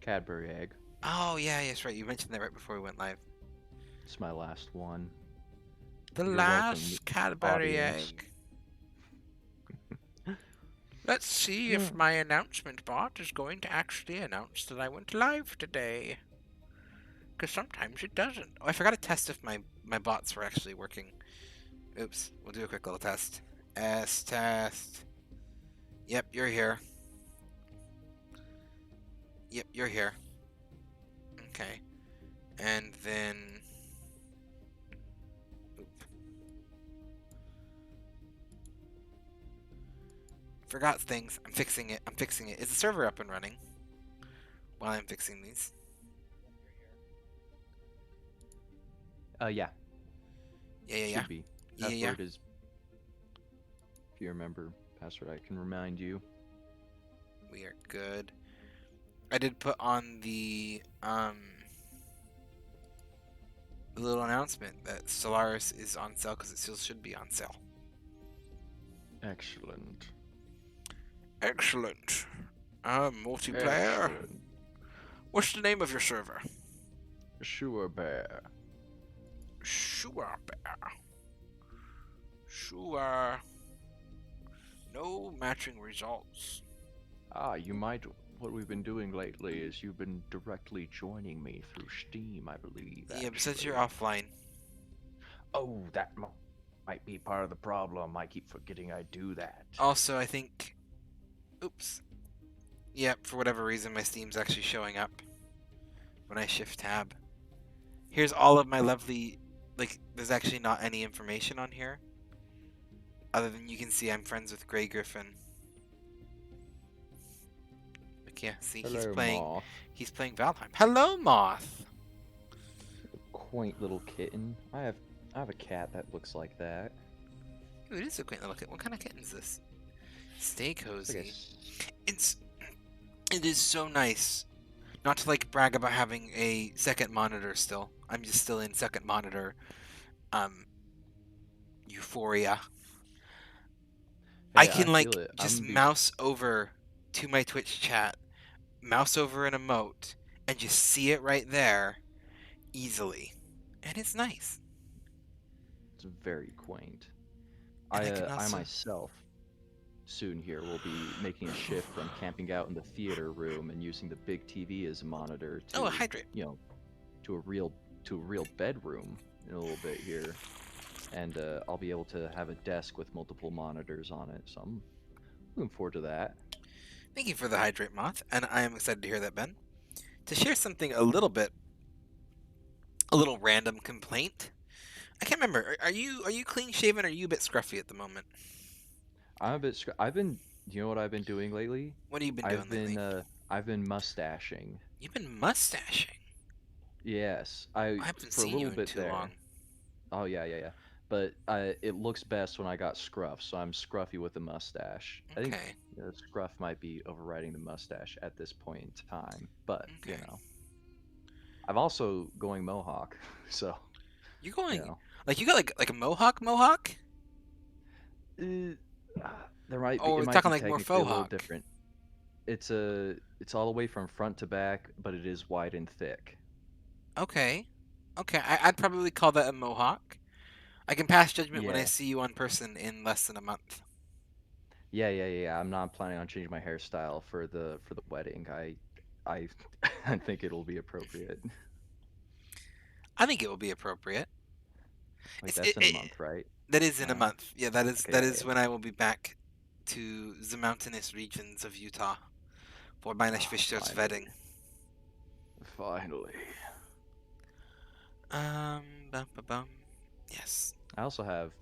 Cadbury egg. Oh, yeah, yes, right. You mentioned that right before we went live. It's my last one. The You're welcome, last Cadbury audience. egg. Let's see if Yeah. my announcement bot is going to actually announce that I went live today. Because sometimes it doesn't. Oh, I forgot to test if my bots were actually working. Oops. We'll do a quick little test. Test. Yep, you're here. Yep, you're here. Okay. And then... Oop. Forgot things. I'm fixing it. I'm fixing it. Is the server up and running while I'm fixing these? Yeah. Yeah. Should be. Yeah. Password is, if you remember, password I can remind you. We are good. I did put on the little announcement that Stellaris is on sale because it still should be on sale. Excellent. Excellent. Multiplayer. Excellent. What's the name of your server? Sure bear. Sure bear. Sure. No matching results. You might. What we've been doing lately is you've been directly joining me through Steam, I believe. Yeah, but since actually. you're offline. Oh, that might be part of the problem. I keep forgetting I do that. Also, I think... Oops. Yep, for whatever reason, my Steam's actually showing up when I shift tab. Here's all of my lovely... Like, there's actually not any information on here. Other than you can see I'm friends with Grey Griffin. Like, yeah, see, Hello, Moth. He's playing Valheim. Hello, Moth! Quaint little kitten. I have a cat that looks like that. Ooh, it is a quaint little kitten. What kind of kitten is this? Stay cozy. It is so nice. Not to like brag about having a second monitor still. I'm just still in second monitor euphoria. Hey, I can like just be... mouse over to my Twitch chat, mouse over an emote, and just see it right there easily. And it's nice. It's very quaint. And I myself soon here will be making a shift from camping out in the theater room and using the big TV as a monitor to hydrate. To a real bedroom in a little bit here. And I'll be able to have a desk with multiple monitors on it, so I'm looking forward to that. Thank you for the hydrate, Moth, and I am excited to hear that, Ben. To share something a little random complaint. I can't remember. Are you clean shaven or are you a bit scruffy at the moment? I'm a bit. I've been. You know what I've been doing lately? What have you been doing lately? I've been mustaching. You've been mustaching. Yes, I haven't seen you in too long. Oh yeah. But it looks best when I got scruff, so I'm scruffy with the mustache. Okay. I think scruff might be overriding the mustache at this point in time, but okay. I'm also going mohawk, so. You're going like you got like a mohawk? There might be. Oh, we're talking like more faux hawk. Different. It's all the way from front to back, but it is wide and thick. Okay. I'd probably call that a mohawk. I can pass judgment when I see you on person in less than a month. Yeah. I'm not planning on changing my hairstyle for the wedding. I think it'll be appropriate. I think it will be appropriate. Like that's in a month, right? That is in a month. Yeah, that is when I will be back to the mountainous regions of Utah for meine Schwester's wedding. Finally. Yes. I also have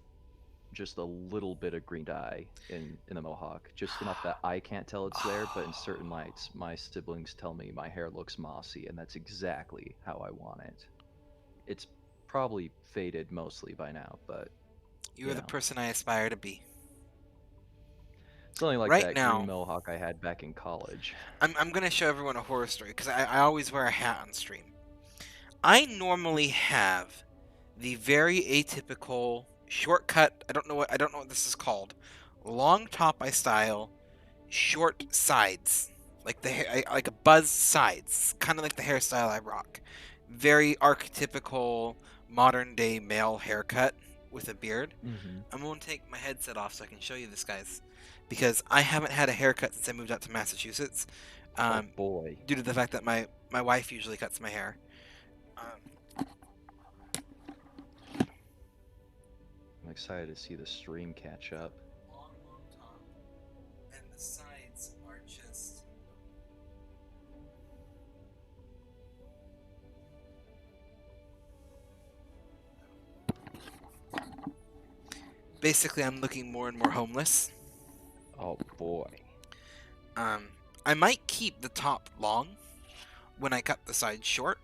just a little bit of green dye in the mohawk, just enough that I can't tell it's there, but in certain lights, my siblings tell me my hair looks mossy, and that's exactly how I want it. It's probably faded mostly by now, but you are the person I aspire to be. Something like that green mohawk I had back in college. I'm gonna show everyone a horror story because I always wear a hat on stream. I normally have the very atypical shortcut. I don't know what this is called. Long top I style, short sides. like the hair, like a buzz sides, kind of like the hairstyle I rock. Very archetypical modern day male haircut with a beard. Mm-hmm. I'm going to take my headset off so I can show you this, guys, because I haven't had a haircut since I moved out to Massachusetts, Oh um, boy. due to the fact that my wife usually cuts my hair. Um, I'm excited to see the stream catch up. long, long top, and the sides are just. Basically, I'm looking more and more homeless. Oh boy. I might keep the top long when I cut the sides short,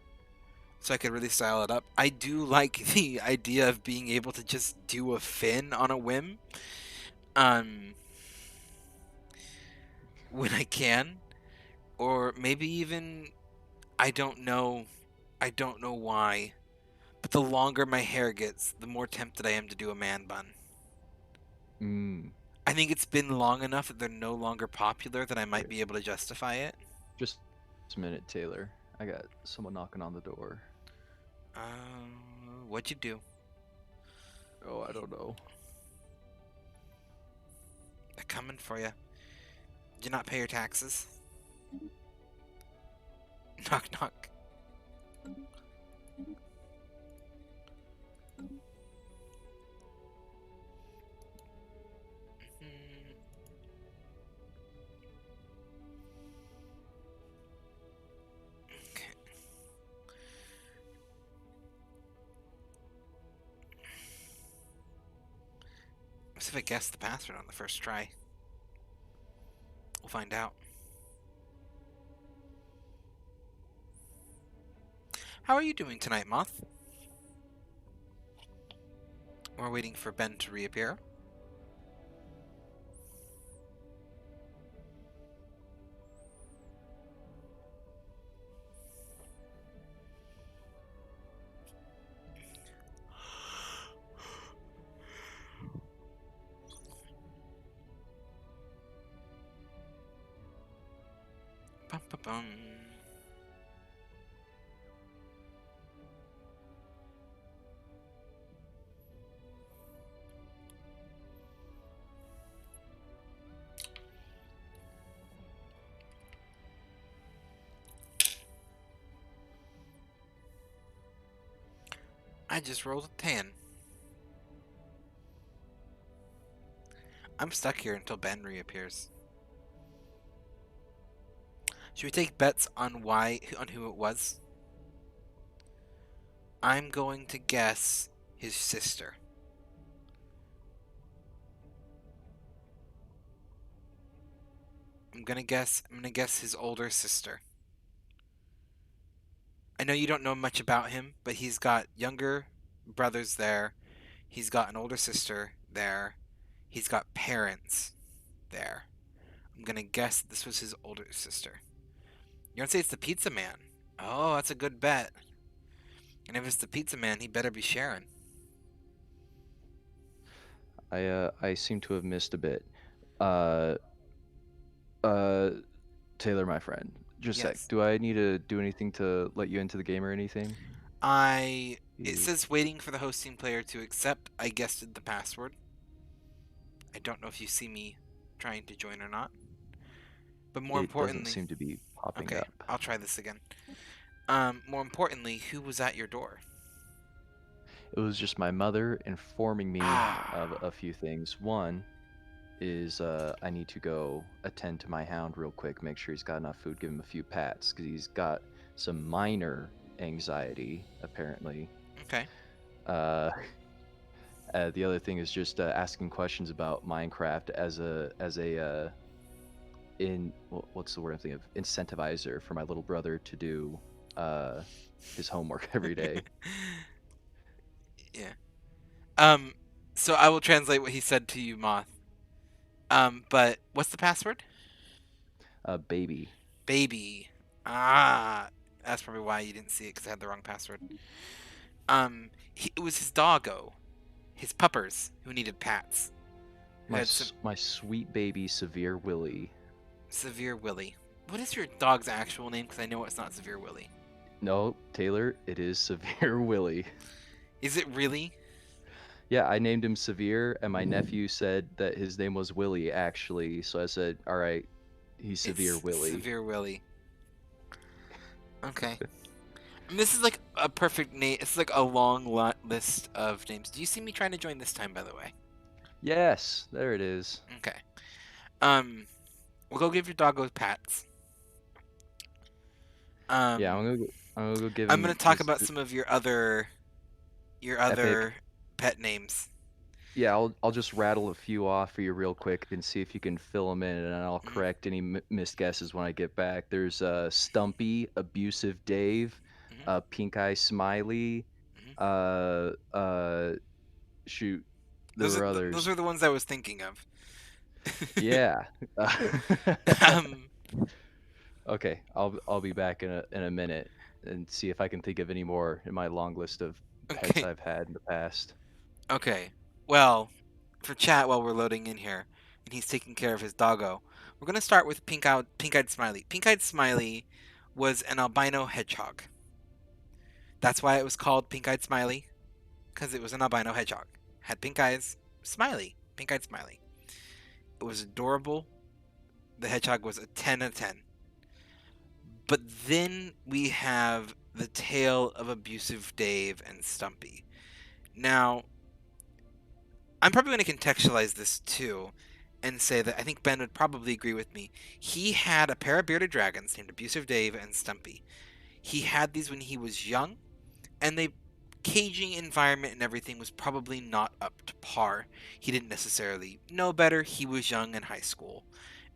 so I could really style it up. I do like the idea of being able to just do a fin on a whim, um, when I can, or maybe even I don't know, I don't know why, but the longer my hair gets, the more tempted I am to do a man bun. Mm. I think it's been long enough that they're no longer popular that I might be able to justify it. Just a minute, Taylor. I got someone knocking on the door. What'd you do? Oh, I don't know. They're coming for you. Did you not pay your taxes? Knock, knock. Okay. Let's see if I guess the password on the first try. We'll find out. How are you doing tonight, Moth? We're waiting for Ben to reappear. Bum, bum, bum. I just rolled a 10. I'm stuck here until Ben reappears. Should we take bets on who it was? I'm going to guess his sister. I'm gonna guess his older sister. I know you don't know much about him, but he's got younger brothers there. He's got an older sister there. He's got parents there. I'm gonna guess this was his older sister. You're gonna say it's the pizza man. Oh, that's a good bet. And if it's the pizza man, he better be sharing. I seem to have missed a bit. Uh uh Taylor, my friend. Just a sec. Yes. Do I need to do anything to let you into the game or anything? It says waiting for the hosting player to accept. I guessed the password. I don't know if you see me trying to join or not. But more It doesn't importantly, seem to be popping okay, up. I'll try this again. More importantly, who was at your door? It was just my mother informing me of Ah, a few things. One is I need to go attend to my hound real quick, make sure he's got enough food, give him a few pats, because he's got some minor anxiety, apparently. okay. Uh, the other thing is just asking questions about Minecraft as a what's the word I'm thinking of, incentivizer for my little brother to do uh, his homework every day. Yeah. Um, so I will translate what he said to you, Moth. But what's the password? Baby. Baby. Ah, that's probably why you didn't see it because I had the wrong password. It was his doggo, his puppers, who needed pats. Who My had some my sweet baby Severe Willie. severe willy. What is your dog's actual name? Because I know it's not Severe Willy. No, Taylor, it is Severe Willy. Is it really? Yeah, I named him Severe, and my nephew said that his name was Willie, actually. So I said, all right, he's Severe It's Willy. Severe Willy. Okay. And this is like a perfect name. It's like a long list of names. Do you see me trying to join this time, by the way? Yes, there it is. Okay. Um, we'll go give your doggo pats. Yeah, Um, I'm gonna go give I'm gonna him talk his about some of your epic. other pet names. Yeah, I'll just rattle a few off for you real quick and see if you can fill them in, and I'll Hmm. correct any missed guesses when I get back. There's Stumpy, Abusive Dave, Hmm. Pink Eye Smiley, Hmm. uh, uh, shoot, there Those are were those others. are the ones I was thinking of. Yeah. um, Okay, I'll be back in a minute and see if I can think of any more in my long list of pets okay, I've had in the past. okay. Well, for chat while we're loading in here, and he's taking care of his doggo, we're gonna start with Pink-Eyed Smiley. Pink-Eyed Smiley was an albino hedgehog. That's why it was called Pink-Eyed Smiley, because it was an albino hedgehog. Had pink eyes, smiley, pink-eyed Smiley. It was adorable. The hedgehog was a 10 out of 10. But then we have the tale of abusive Dave and Stumpy. Now, I'm probably going to contextualize this too and say that I think Ben would probably agree with me. He had a pair of bearded dragons named Abusive Dave and Stumpy. He had these when he was young, and the caging environment and everything was probably not up to par. He didn't necessarily know better. He was young in high school,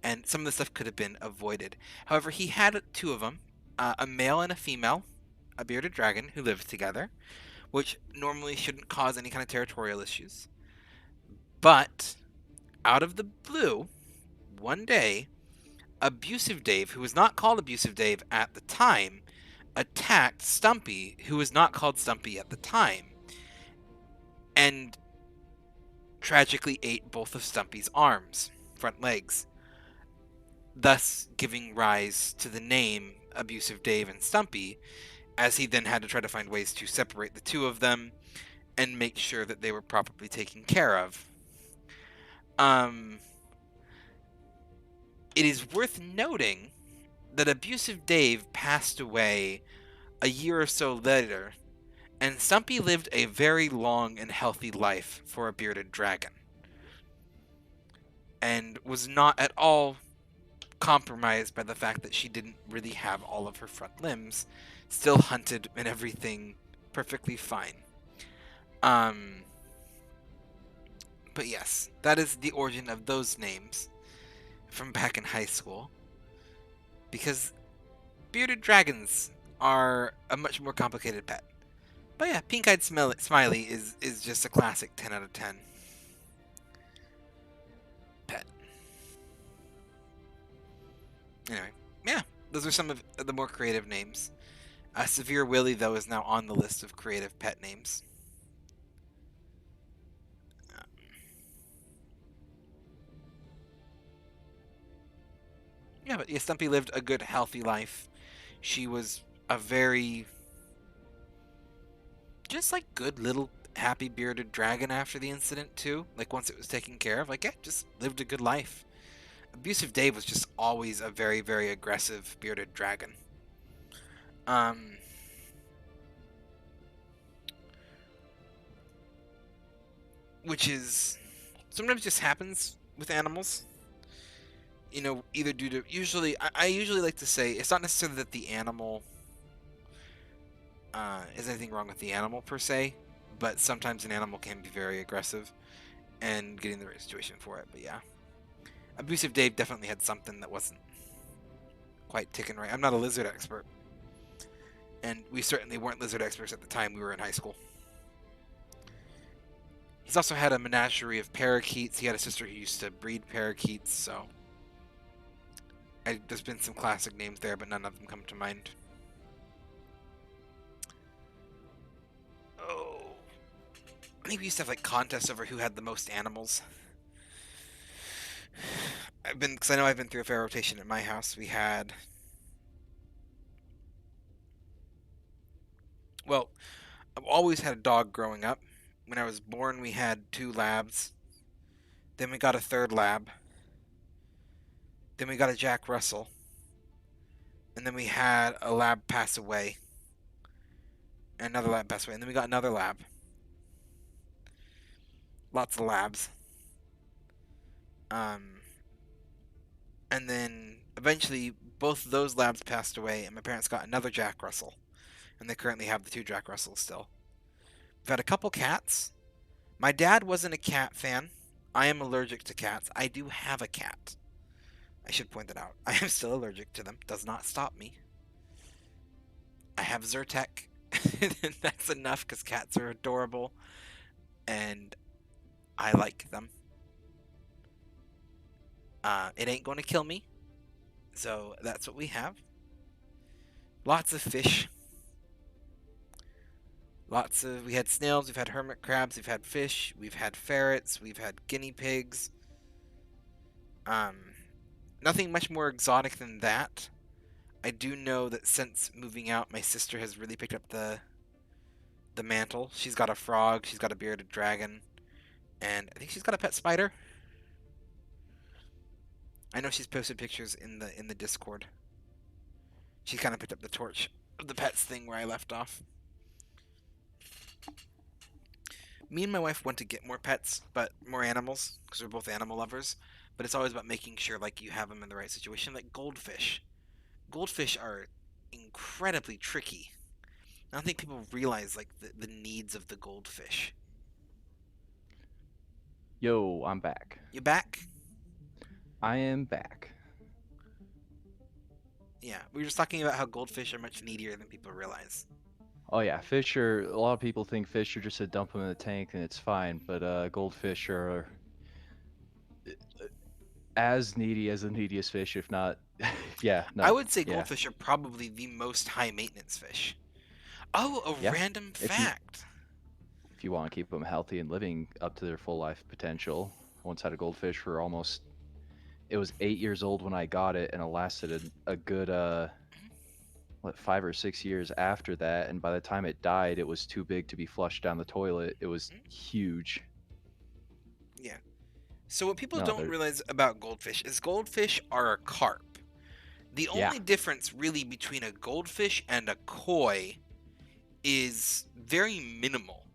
and some of the stuff could have been avoided. However, he had two of them, a male and a female, a bearded dragon who lived together, which normally shouldn't cause any kind of territorial issues. But out of the blue, one day, Abusive Dave, who was not called Abusive Dave at the time, attacked Stumpy, who was not called Stumpy at the time, and tragically ate both of Stumpy's arms, front legs, thus giving rise to the name Abusive Dave and Stumpy, as he then had to try to find ways to separate the two of them and make sure that they were properly taken care of. Um, it is worth noting that Abusive Dave passed away a year or so later, and Stumpy lived a very long and healthy life for a bearded dragon, and was not at all compromised by the fact that she didn't really have all of her front limbs, still hunted and everything perfectly fine. Um, but yes, that is the origin of those names from back in high school, because bearded dragons are a much more complicated pet. But yeah, Pink-Eyed Smiley is just a classic 10 out of 10 pet. Anyway, yeah, those are some of the more creative names. Severe Willy, though, is now on the list of creative pet names. Yeah, but yeah, Stumpy lived a good, healthy life. She was a very, just like good little happy bearded dragon after the incident too. Like once it was taken care of, like yeah, just lived a good life. Abusive Dave was just always a very, very aggressive bearded dragon. Um, which is sometimes just happens with animals. You know, either due to I usually like to say it's not necessarily that the animal is anything wrong with the animal per se, but sometimes an animal can be very aggressive and getting the right situation for it. But yeah, Abusive Dave definitely had something that wasn't quite ticking right. I'm not a lizard expert, and we certainly weren't lizard experts at the time we were in high school. He's also had a menagerie of parakeets. He had a sister who used to breed parakeets, so there's been some classic names there, but none of them come to mind. Oh, I think we used to have like contests over who had the most animals. because I know I've been through a fair rotation at my house. We had, well, I've always had a dog growing up. When I was born, we had 2 labs. Then we got a third lab. Then we got a Jack Russell. And then we had a lab pass away. And another lab pass away. And then we got another lab. Lots of labs. And then eventually both of those labs passed away, and my parents got another Jack Russell. And they currently have the 2 Jack Russells still. We've had a couple cats. My dad wasn't a cat fan. I am allergic to cats. I do have a cat. I should point that out. I am still allergic to them. Does not stop me. I have Zyrtec. That's enough because cats are adorable. And I like them. It ain't going to kill me. So that's what we have. Lots of fish. We had snails, we've had hermit crabs, we've had fish, we've had ferrets, we've had guinea pigs. Nothing much more exotic than that. I do know that since moving out, my sister has really picked up the mantle. She's got a frog, she's got a bearded dragon, and I think she's got a pet spider. I know she's posted pictures in the Discord. She kind of picked up the torch of the pets thing where I left off. Me and my wife want to get more pets, but more animals, because we're both animal lovers. But it's always about making sure like you have them in the right situation. Like goldfish. Goldfish are incredibly tricky. I don't think people realize like the needs of the goldfish. Yo, I'm back. You back? I am back. Yeah, we were just talking about how goldfish are much needier than people realize. Oh yeah, fish are. A lot of people think fish are just to dump them in the tank and it's fine, but goldfish are as needy as the neediest fish, if not. Yeah, no. I would say Yeah. goldfish are probably the most high maintenance fish. Oh, a Yeah. random If you fact. if you want to keep them healthy and living up to their full life potential, I once had a goldfish for almost. It was 8 years old when I got it, and it lasted a good 5 or 6 years after that. And by the time it died, it was too big to be flushed down the toilet. It was huge. Yeah. So what people No, don't they're realize about goldfish is goldfish are a carp. The yeah. only difference really between a goldfish and a koi is very minimal.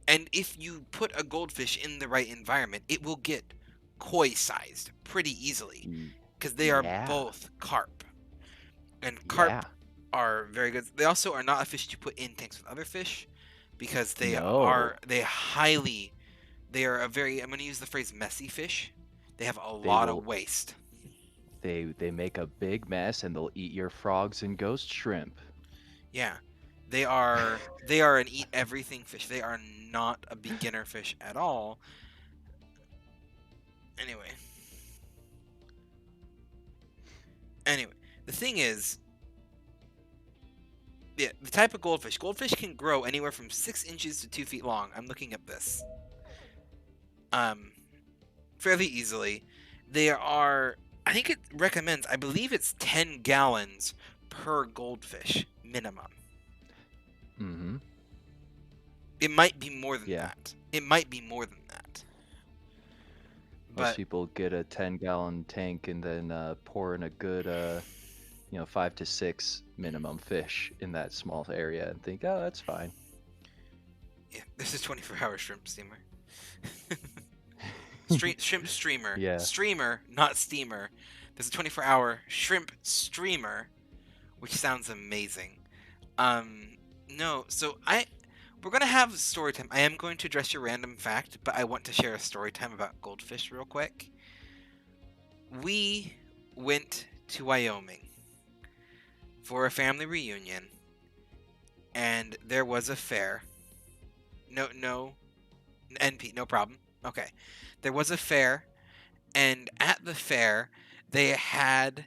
And if you put a goldfish in the right environment, it will get koi sized pretty easily because they are Yeah. both carp. And carp Yeah. are very good. They also are not a fish to put in tanks with other fish because they No. are a very, I'm going to use the phrase messy fish. They have a They lot will of waste. they make a big mess and they'll eat your frogs and ghost shrimp. Yeah. They are an eat everything fish. They are not a beginner fish at all. Anyway, the thing is, yeah, the type of goldfish. Goldfish can grow anywhere from 6 inches to 2 feet long. I'm looking at this. Fairly easily. They are, I think it recommends, I believe it's 10 gallons per goldfish minimum. Mm-hmm. It might be more than Yeah. that. It might be more than that. Most But people get a 10-gallon tank and then pour in a good 5 to 6 minimum fish in that small area and think, oh, that's fine. yeah, this is 24-hour shrimp steamer. Shrimp streamer. Yeah. Streamer, not steamer. There's a 24-hour shrimp streamer, which sounds amazing. No, so we're gonna have story time. I am going to address your random fact, but I want to share a story time about goldfish real quick. We went to Wyoming for a family reunion, and there was a fair. No, NP, no problem. Okay. There was a fair, and at the fair, they had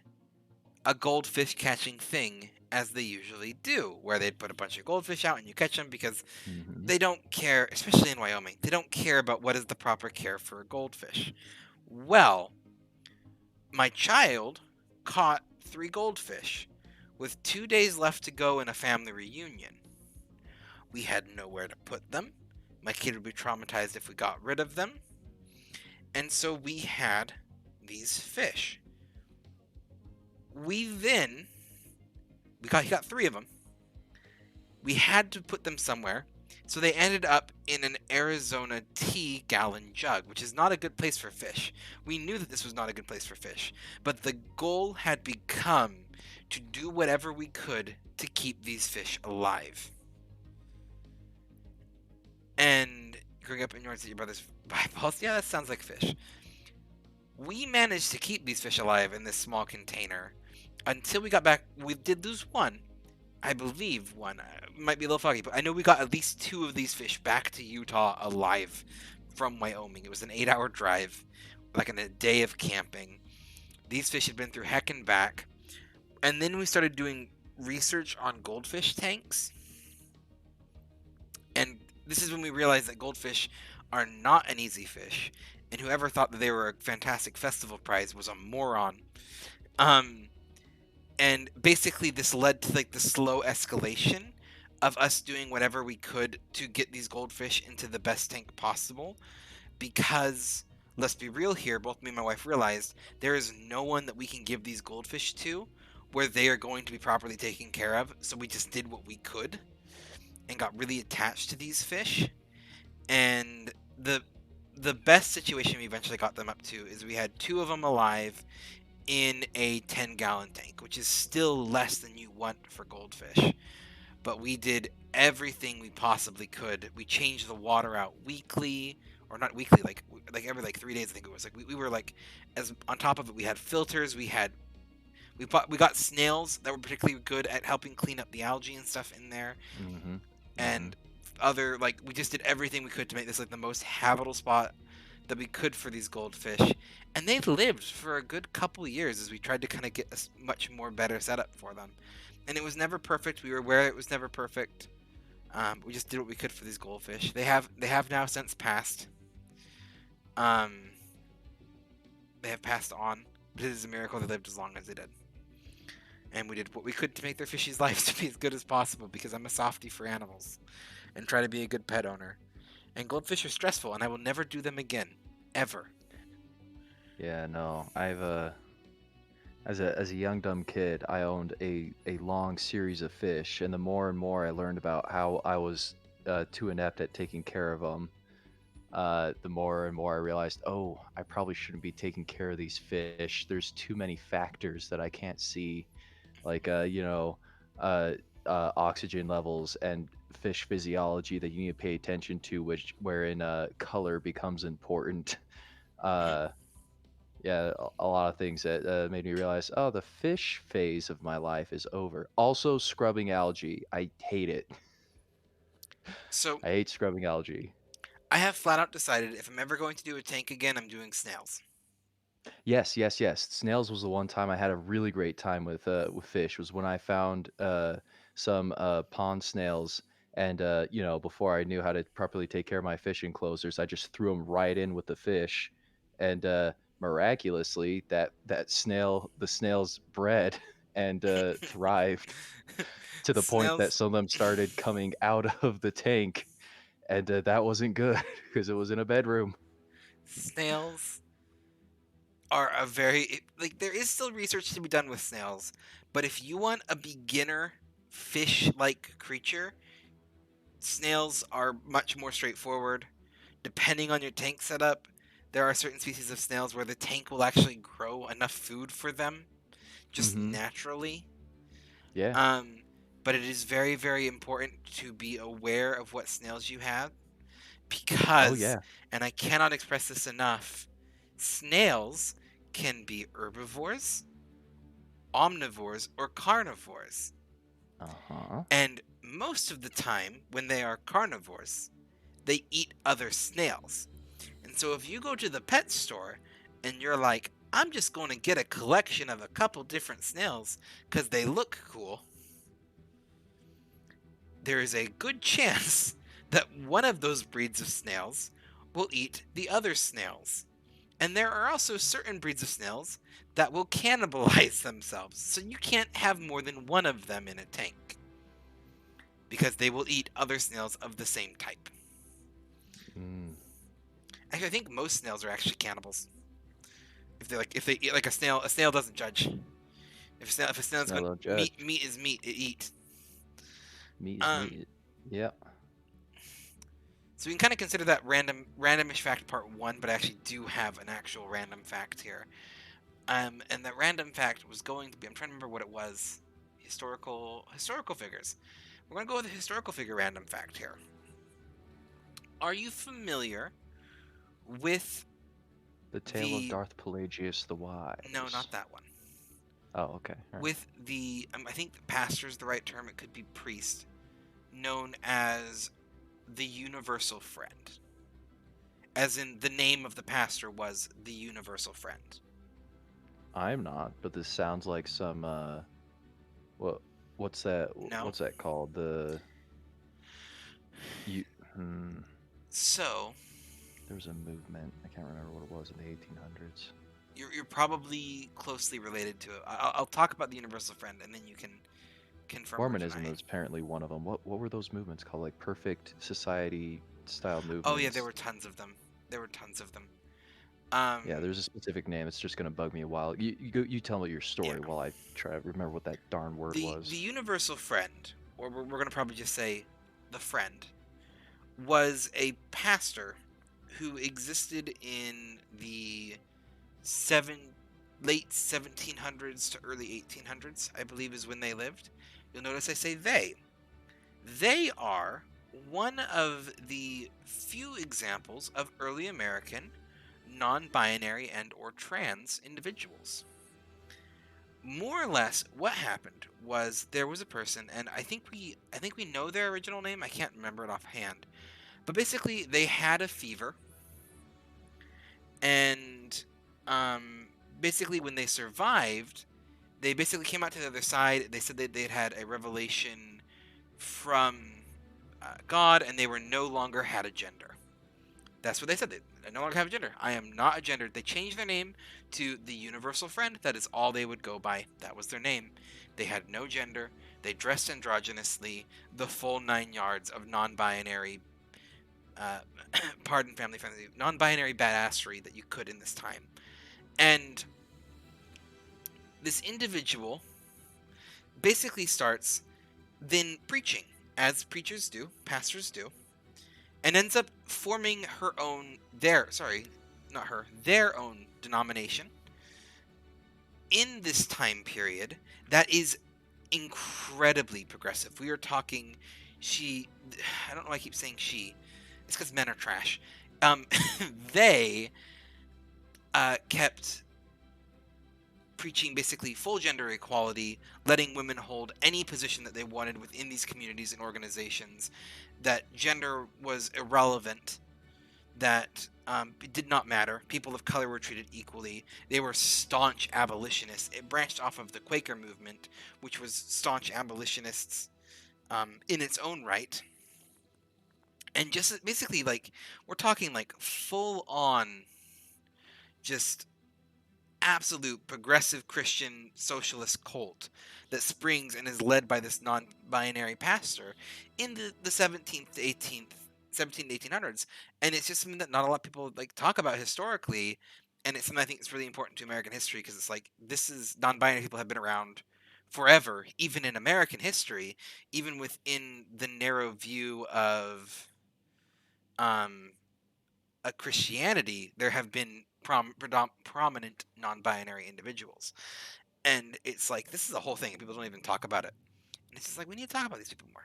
a goldfish catching thing, as they usually do, where they'd put a bunch of goldfish out and you catch them because they don't care, especially in Wyoming, they don't care about what is the proper care for a goldfish. Well, My child caught 3 goldfish with 2 days left to go in a family reunion. We had nowhere to put them. My kid would be traumatized if we got rid of them. And so we had these fish. He got 3 of them. We had to put them somewhere. So they ended up in an Arizona tea gallon jug, which is not a good place for fish. We knew that this was not a good place for fish, but the goal had become to do whatever we could to keep these fish alive. And growing up in yours at your brother's eyeballs, yeah, that sounds like fish. We managed to keep these fish alive in this small container until we got back. We did lose one. I believe one. Might be a little foggy, but I know we got at least 2 of these fish back to Utah alive from Wyoming. It was an 8-hour drive, like in a day of camping. These fish had been through heck and back. And then we started doing research on goldfish tanks. And this is when we realized that goldfish are not an easy fish. And whoever thought that they were a fantastic festival prize was a moron. And basically this led to like the slow escalation of us doing whatever we could to get these goldfish into the best tank possible, because let's be real here, both me and my wife realized there is no one that we can give these goldfish to where they are going to be properly taken care of. So we just did what we could and got really attached to these fish. And the best situation we eventually got them up to is we had 2 of them alive in a 10-gallon tank, which is still less than you want for goldfish. But we did everything we possibly could. We changed the water out weekly, or not weekly, like every 3 days. I think it was like we were like, as on top of it, we had filters. We got snails that were particularly good at helping clean up the algae and stuff in there, Mm-hmm. and other we just did everything we could to make this like the most habitable spot that we could for these goldfish. And they lived for a good couple years as we tried to kind of get a much more better setup for them. And it was never perfect. We were aware it was never perfect. We just did what we could for these goldfish. They have now since passed. They have passed on, but it is a miracle they lived as long as they did. And we did what we could to make their fishies' lives to be as good as possible, because I'm a softie for animals and try to be a good pet owner. And goldfish are stressful, and I will never do them again, ever. Yeah, no. As a young dumb kid, I owned a long series of fish, and the more and more I learned about how I was too inept at taking care of them, the more and more I realized, oh, I probably shouldn't be taking care of these fish. There's too many factors that I can't see, like oxygen levels and fish physiology that you need to pay attention to, wherein color becomes important. Uh, yeah, a lot of things that made me realize, oh, the fish phase of my life is over. Also, scrubbing algae. I hate it. So I hate scrubbing algae. I have flat out decided if I'm ever going to do a tank again, I'm doing snails. Yes, yes, yes. Snails was the one time I had a really great time with fish. Was when I found some pond snails, and before I knew how to properly take care of my fish enclosures, I just threw them right in with the fish, and miraculously, the snails bred and thrived to the point that Snails, some of them started coming out of the tank, and that wasn't good because it was in a bedroom. snails are a very there is still research to be done with snails, but if you want a beginner fish-like creature, snails are much more straightforward. Depending on your tank setup, there are certain species of snails where the tank will actually grow enough food for them just Mm-hmm. naturally. Yeah. Um, but it is very, very important to be aware of what snails you have, Oh because, yeah. and I cannot express this enough, snails can be herbivores, omnivores, or carnivores. Uh-huh. And most of the time, when they are carnivores, they eat other snails. And so if you go to the pet store and you're like, I'm just going to get a collection of a couple different snails because they look cool, there is a good chance that one of those breeds of snails will eat the other snails. And there are also certain breeds of snails that will cannibalize themselves, so you can't have more than one of them in a tank because they will eat other snails of the same type. Mm. Actually, I think most snails are actually cannibals. If they eat like a snail doesn't judge. If a snail's Snail going don't judge. meat is meat, it eat. Meat is Um, meat. Yep. so we can kind of consider that randomish fact part one, but I actually do have an actual random fact here. And that random fact was going to be, I'm trying to remember what it was. Historical figures. We're gonna go with a historical figure random fact here. Are you familiar with The Tale of the Darth Pelagius the no, Wise. not that one. Oh, okay. All right. With the I think pastor is the right term, it could be priest, known as the Universal Friend. As in the name of the pastor was the Universal Friend. I'm not, but this sounds like some what what's that No? what's that called? The you hmm, So there was a movement. I can't remember what it was in the 1800s. you're probably closely related to it. I'll talk about the Universal Friend and then you can confirm or Mormonism deny. was apparently one of them. What were those movements called? Like perfect society style Oh yeah, there movements. were tons of them. There were tons of them. Yeah, there's a specific name. It's just gonna bug me a while. You tell me your Yeah. story while I try to remember what that darn word The was. Universal Friend, or we're gonna probably just say the Friend, was a pastor who existed in the seven late 1700s to early 1800s, I believe is when they lived. You'll notice I say they. They are one of the few examples of early American non-binary and or trans individuals. More or less what happened was there was a person, and I think we know their original name. I can't remember it offhand. But basically they had a fever, and basically when they survived, they basically came out to the other side. They said that they'd had a revelation from God, and they were no longer had a gender. That's what they said. They no longer have a gender. I am not a gender. They changed their name to the Universal Friend. That is all they would go by. That was their name. They had no gender. They dressed androgynously, the full 9 yards of non-binary, uh, pardon family friendly, non-binary badassery that you could in this time. And this individual basically starts then preaching, as preachers do, pastors do, and ends up forming their own denomination in this time period that is incredibly progressive. We are talking she I don't know why I keep saying she. It's because men are trash. Um, they kept preaching basically full gender equality, letting women hold any position that they wanted within these communities and organizations, that gender was irrelevant, that it did not matter. People of color were treated equally. They were staunch abolitionists. It branched off of the Quaker movement, which was staunch abolitionists in its own right. And just basically, like, we're talking like full on, just absolute progressive Christian socialist cult that springs and is led by this non-binary pastor in the 17th to 18th 17 to 1800s. And it's just something that not a lot of people like talk about historically, and it's something I think is really important to American history, because it's like, this is non-binary people have been around forever, even in American history, even within the narrow view of um a Christianity. There have been prominent non-binary individuals, and it's like, this is a whole thing, and people don't even talk about it. And it's just like, we need to talk about these people more.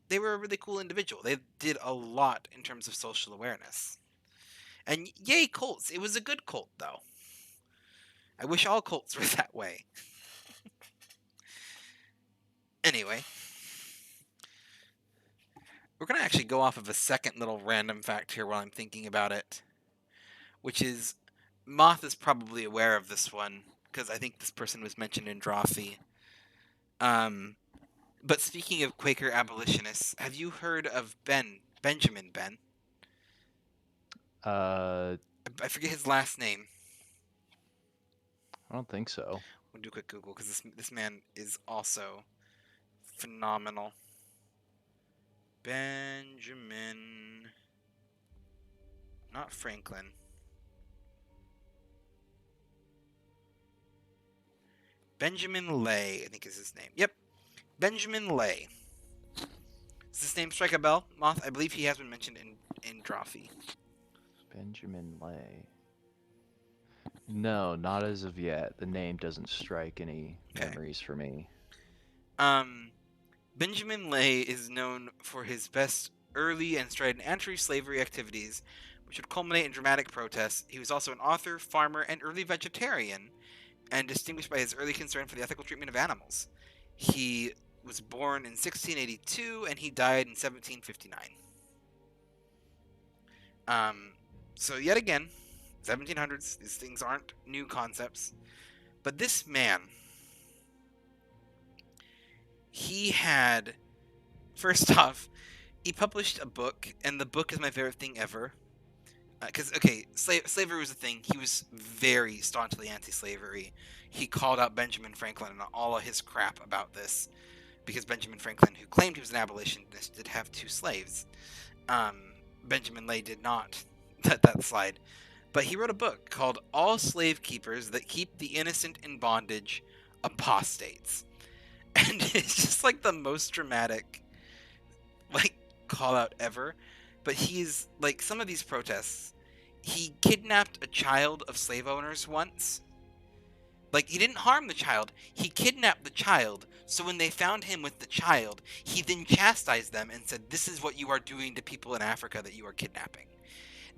They were a really cool individual. They did a lot in terms of social awareness. And yay, cults! It was a good cult, though. I wish all cults were that way. Anyway, we're gonna actually go off of a second little random fact here while I'm thinking about it, which is, Moth is probably aware of this one because I think this person was mentioned in Drawfee. But speaking of Quaker abolitionists, have you heard of Benjamin Ben? Uh, I forget his last name. I don't think so. We'll do a quick Google because this man is also phenomenal. Benjamin, not Franklin. Benjamin Lay, I think is his name. Yep, Benjamin Lay. Does this name strike a bell, Moth? I believe he has been mentioned in Drawfee. Benjamin Lay. No, not as of yet. The name doesn't strike any Okay. memories for me. Benjamin Lay is known for his best early and strident anti-slavery activities, which would culminate in dramatic protests. He was also an author, farmer, and early vegetarian, and distinguished by his early concern for the ethical treatment of animals. He was born in 1682 and he died in 1759. So yet again, 1700s, these things aren't new concepts. But this man, he had, first off, he published a book, and the book is my favorite thing ever. Because, okay, slavery was a thing. He was very staunchly anti-slavery. He called out Benjamin Franklin and all of his crap about this, because Benjamin Franklin, who claimed he was an abolitionist, did have 2 slaves. Benjamin Lay did not let that slide. But he wrote a book called All Slave Keepers That Keep the Innocent in Bondage Apostates. And it's just like the most dramatic, like, call out ever. But he's, like, some of these protests, he kidnapped a child of slave owners once. Like, he didn't harm the child, he kidnapped the child, so when they found him with the child, he then chastised them and said, this is what you are doing to people in Africa that you are kidnapping.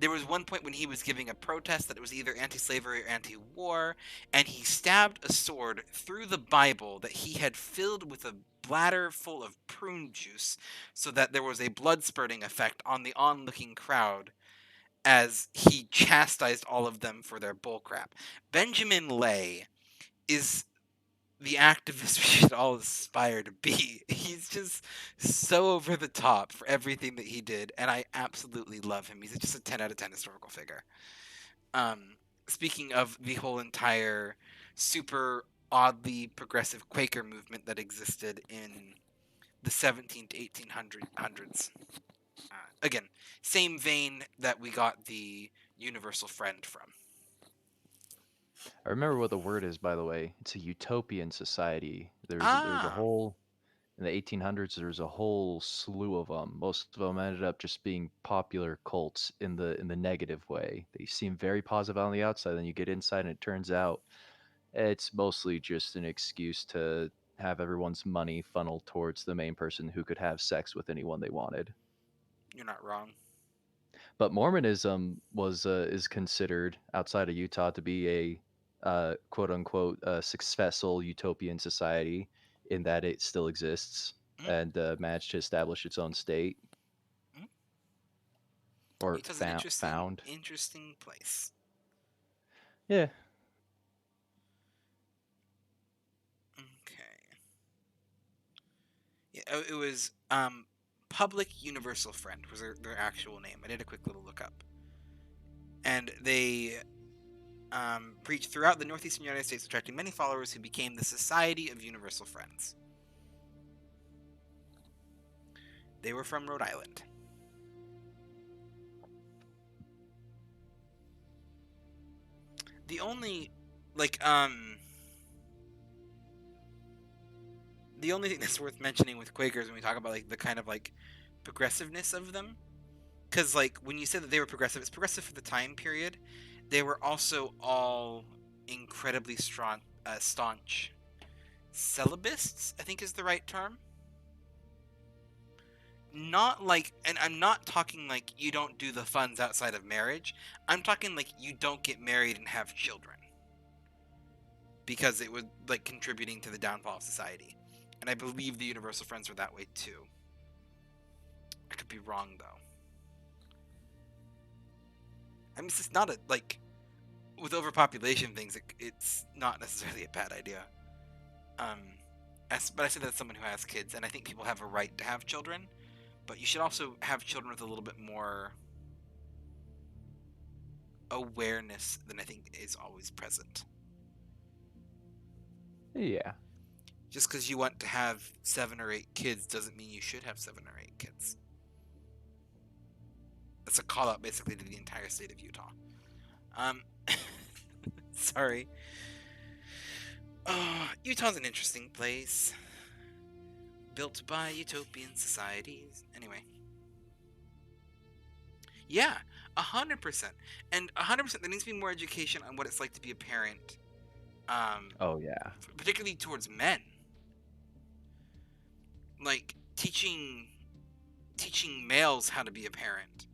There was one point when he was giving a protest that it was either anti-slavery or anti-war, and he stabbed a sword through the Bible that he had filled with a bladder full of prune juice, so that there was a blood spurting effect on the onlooking crowd as he chastised all of them for their bullcrap. Benjamin Lay is the activist we should all aspire to be. He's just so over the top for everything that he did, and I absolutely love him. He's just a 10 out of 10 historical figure. Speaking of the whole entire super oddly progressive Quaker movement that existed in the 17 to 1800s. Again, same vein that we got the universal friend from. I remember what the word is, by the way. It's a utopian society. There's a Ah, whole in the 1800s. There's a whole slew of them. Most of them ended up just being popular cults in the negative way. They seem very positive on the outside, then you get inside, and it turns out it's mostly just an excuse to have everyone's money funneled towards the main person who could have sex with anyone they wanted. you're not wrong. But Mormonism was is considered outside of Utah to be a quote unquote successful utopian society in that it still exists Mm, and managed to establish its own state mm. or Utah's an found. interesting place. Yeah, Okay. Yeah, it was Public Universal Friend was their actual name. I did a quick little look up, and they preached throughout the northeastern United States, attracting many followers who became the Society of Universal Friends. They were from Rhode Island. The only like the only thing that's worth mentioning with Quakers when we talk about like the kind of like progressiveness of them, because like when you said that they were progressive, it's progressive for the time period. They were also all incredibly strong, staunch celibists, I think is the right term. Not like, and I'm not talking like you don't do the funds outside of marriage. I'm talking like you don't get married and have children, because it was like contributing to the downfall of society. And I believe the Universal Friends were that way too. I could be wrong though. I mean, it's just not a like with overpopulation things. It's not necessarily a bad idea. But I say that as someone who has kids, and I think people have a right to have children, but you should also have children with a little bit more awareness than I think is always present. Yeah. Just because you want to have 7 or 8 kids doesn't mean you should have 7 or 8 kids. That's a call out basically to the entire state of Utah. Um, sorry. Oh, Utah's an interesting place. Built by utopian societies. Anyway. Yeah, 100%. And 100% there needs to be more education on what it's like to be a parent. Oh yeah. Particularly towards men. Like teaching males how to be a parent.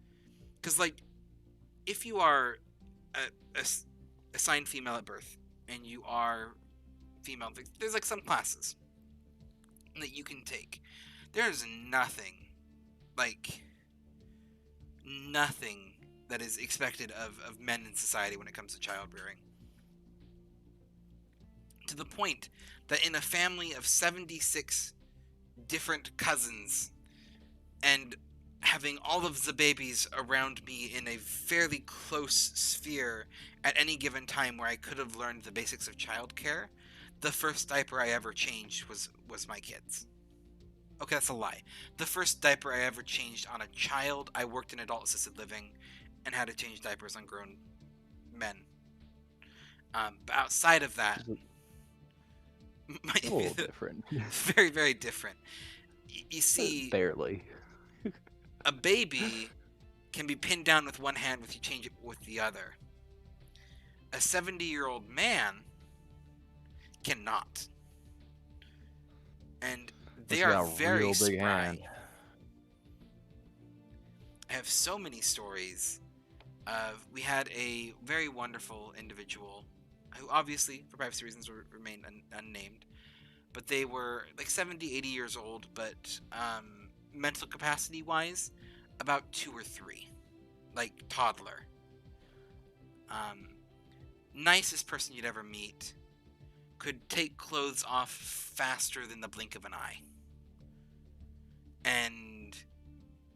Because like if you are assigned female at birth and you are female, there's like some classes that you can take. There's like nothing that is expected of men in society when it comes to child rearing. To the point that in a family of 76 different cousins and having all of the babies around me in a fairly close sphere at any given time where I could have learned the basics of childcare, the first diaper I ever changed was my kid's. Okay, that's a lie. The first diaper I ever changed on a child, I worked in adult assisted living and had to change diapers on grown men. But outside of that, A little different. very, very different. You see, Barely. a baby can be pinned down with one hand if you change it with the other. A 70-year-old man cannot. And they are very spry. I have so many stories of, we had a very wonderful individual who obviously, for privacy reasons, will remain unnamed, but they were like 70, 80 years old, but mental capacity wise, about 2 or 3, like toddler. Nicest person you'd ever meet, could take clothes off faster than the blink of an eye. And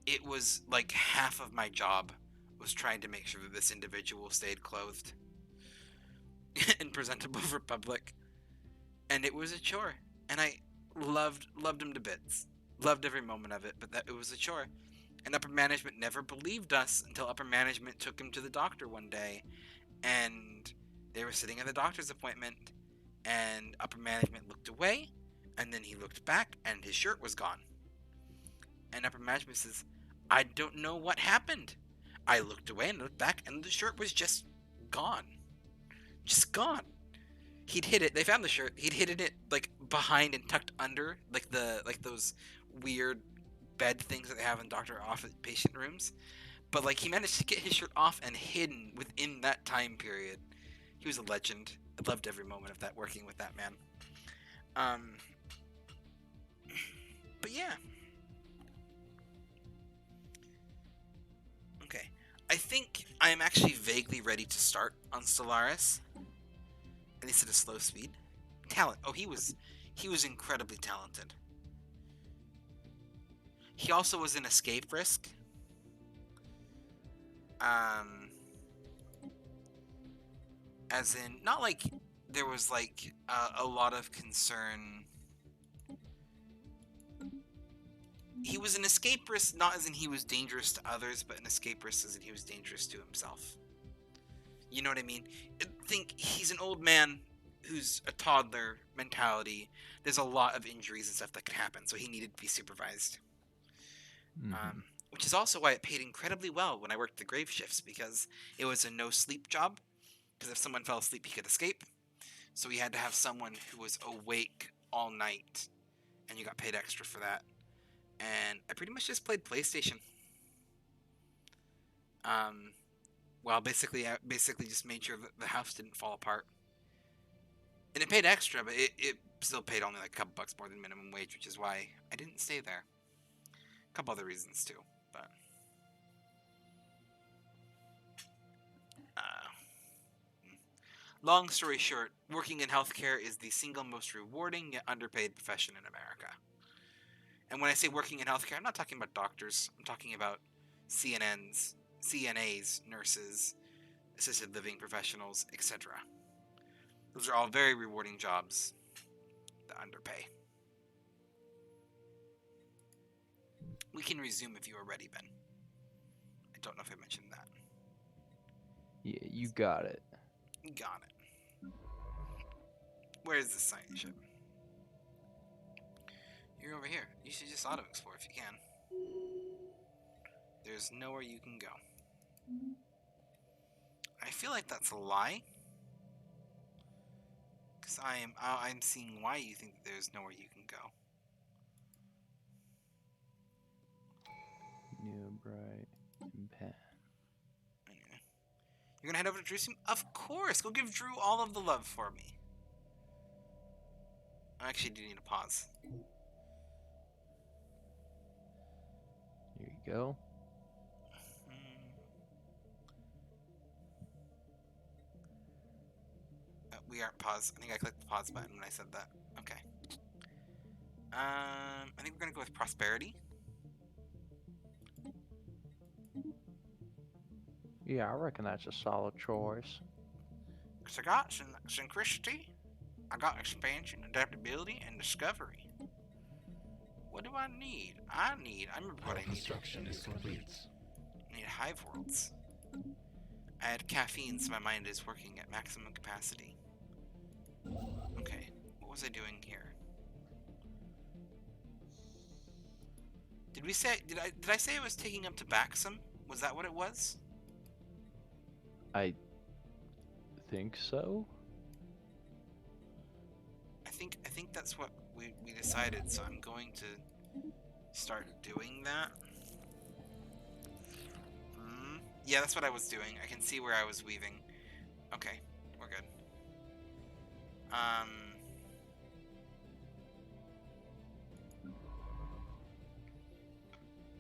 it was like half of my job was trying to make sure that this individual stayed clothed and presentable for public. And it was a chore. And I loved him to bits. Loved every moment of it, but that it was a chore. And upper management never believed us until upper management took him to the doctor one day. And they were sitting at the doctor's appointment, and upper management looked away, and then he looked back, and his shirt was gone. And upper management says, I don't know what happened. I looked away and looked back, and the shirt was just gone. Just gone. He'd hid it. They found the shirt. He'd hidden it like behind and tucked under, like those weird bed things that they have in doctor office patient rooms. But like he managed to get his shirt off and hidden within that time period. He was a legend. I loved every moment of that, working with that man. But yeah. Okay. I think I am actually vaguely ready to start on Stellaris. At least at a slow speed. Talent. Oh, he was incredibly talented. He also was an escape risk. As in, not like there was like a lot of concern. He was an escape risk, not as in he was dangerous to others, but an escape risk as in he was dangerous to himself. You know what I mean? I think he's an old man who's a toddler mentality. There's a lot of injuries and stuff that could happen, so he needed to be supervised. Mm-hmm. Which is also why it paid incredibly well when I worked the grave shifts, because it was a no-sleep job. Because if someone fell asleep, he could escape. So we had to have someone who was awake all night, and you got paid extra for that. And I pretty much just played PlayStation. Well, basically, I just made sure that the house didn't fall apart. And it paid extra, but it still paid only like a couple bucks more than minimum wage, which is why I didn't stay there. A couple other reasons too, but long story short, working in healthcare is the single most rewarding yet underpaid profession in America. And when I say working in healthcare, I'm not talking about doctors. I'm talking about CNAs, nurses, assisted living professionals, etc. Those are all very rewarding jobs that underpay. We can resume if you are ready, Ben. I don't know if I mentioned that. Yeah, you got it. Got it. Where is this science ship? You're over here. You should just auto-explore if you can. There's nowhere you can go. I feel like that's a lie. Because I'm seeing why you think that there's nowhere you can go. New bright and pen. Anyway. You're gonna head over to Drew's team? Of course! Go give Drew all of the love for me. I actually do need a pause. Here you go. We aren't paused. I think I clicked the pause button when I said that. Okay. I think we're gonna go with prosperity. Yeah, I reckon that's a solid choice. Because I got synchronicity, I got expansion, adaptability, and discovery. What do I need? I remember what I need. Construction is complete. I need hive worlds. I had caffeine, so my mind is working at maximum capacity. Okay, what was I doing here? Did I say I was taking up to Baxum? Was that what it was? I think so. I think that's what we decided, so I'm going to start doing that. Yeah, that's what I was doing. I can see where I was weaving. Okay, we're good.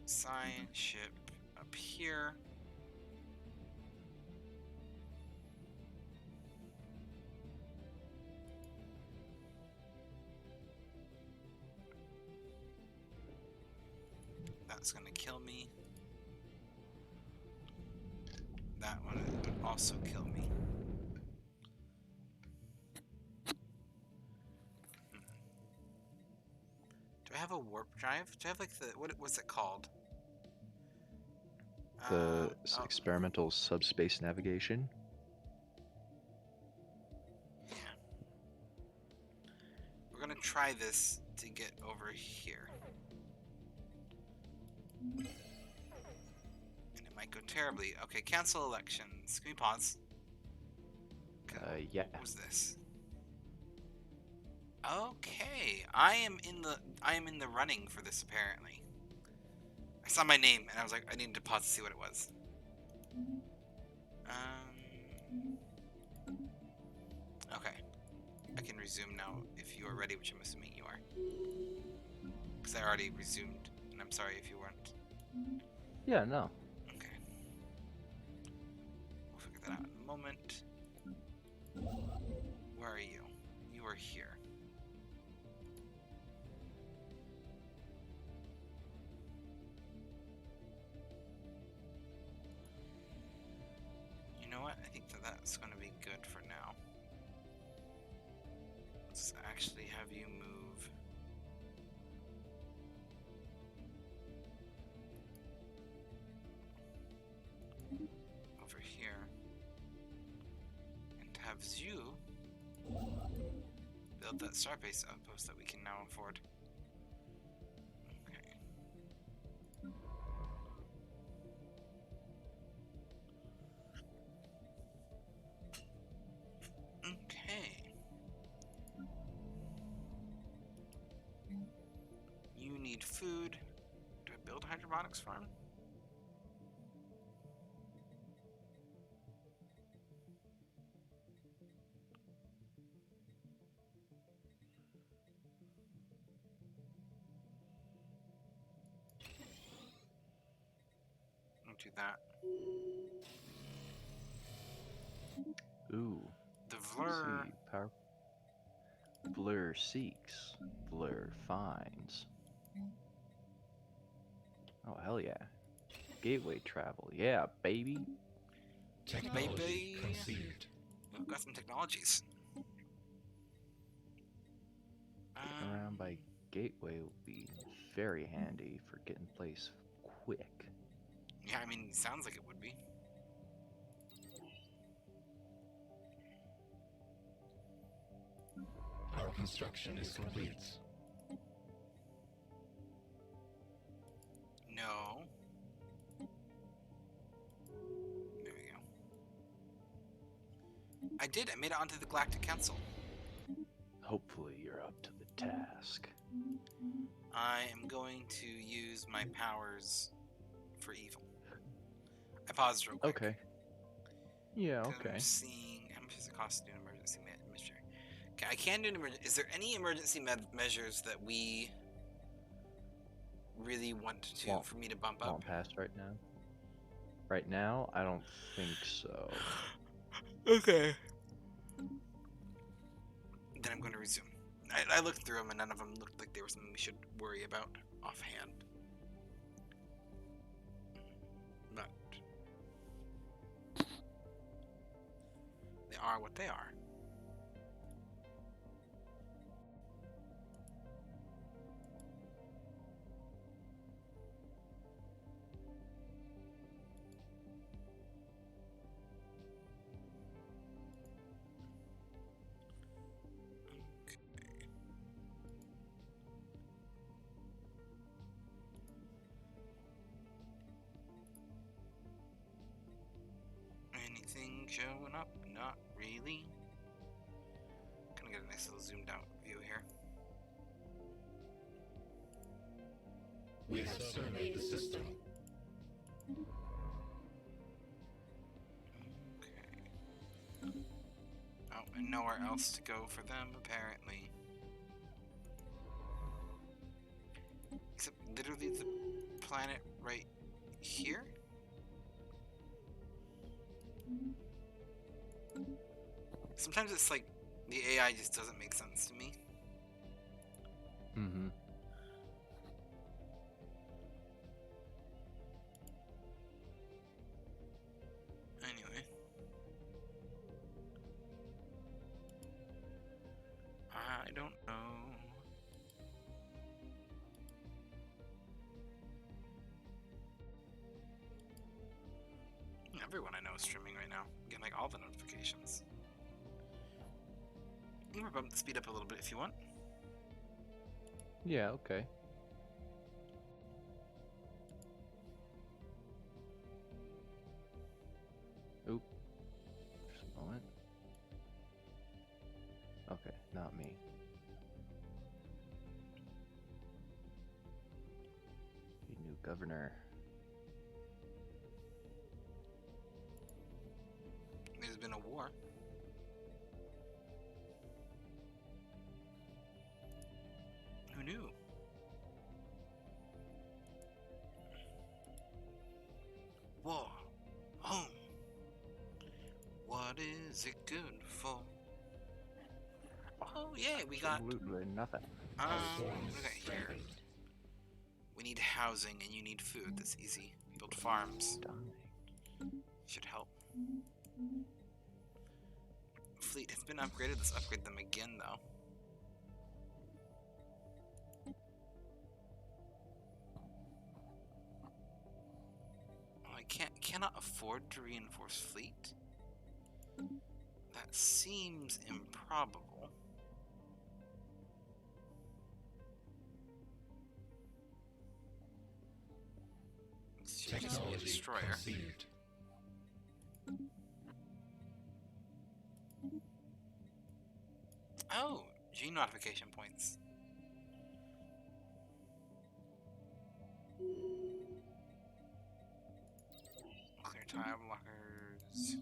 Science ship up here. That's gonna kill me. That one would also kill me. Do I have a warp drive? Do I have like what's it called? The experimental subspace navigation. Yeah. We're gonna try this to get over here. And it might go terribly. Okay, cancel elections. Can we pause? Yeah. What was this? Okay, I am in the running for this apparently. I saw my name and I was like, I needed to pause to see what it was. Okay, I can resume now if you are ready, which I'm assuming you are. Because I already resumed, and I'm sorry if you weren't. Yeah, no. Okay. We'll figure that out in a moment. Where are you? You are here. You know what? I think that's going to be good for now. Let's actually have you move. Over here. And have you build that starbase outpost that we can now afford. Okay. Okay. You need food. Do I build a hydroponics farm? I'll do that. Ooh. The Let's Vlur. see. Power. Blur seeks. Blur finds. Oh hell yeah. Gateway travel. Yeah, baby. Technology Baby. conceived. We've got some technologies. Getting around by gateway will be very handy for getting place quick. Yeah, I mean, sounds like it would be. Our construction is complete. No. There we go. I did. I made it onto the Galactic Council. Hopefully you're up to the task. I am going to use my powers for evil. I paused real quick. Okay. Yeah, 'Cause okay. I'm seeing how much does it cost to do an emergency measure. Okay, I can do an emergency. Is there any emergency measures that we really want to for me to bump up? Won't pass right now. Right now, I don't think so. Okay. Then I'm going to resume. I looked through them and none of them looked like they were something we should worry about offhand. But they are what they are. Anything showing up? Not really. Gonna get a nice little zoomed out view here. We have surveyed the system. Okay. Oh, and nowhere else to go for them, apparently. Except literally the planet right here? Sometimes it's like the AI just doesn't make sense to me. Mm-hmm. Anyway. I don't know. Everyone I know is streaming right now. I'm getting like all the notifications. You can bump the speed up a little bit if you want. Yeah, okay. Oop. Just a moment. Okay, not me. The new governor. There's been a war. Who knew? War. Home. What is it good for? Oh yeah, we got Absolutely nothing. what do we got here? We need housing and you need food. That's easy. Build farms. Should help. Fleet has been upgraded. Let's upgrade them again though. Oh, I cannot afford to reinforce fleet. That seems improbable. Let's use a Technology destroyer. conceived. Oh, gene notification points. Clear time lockers.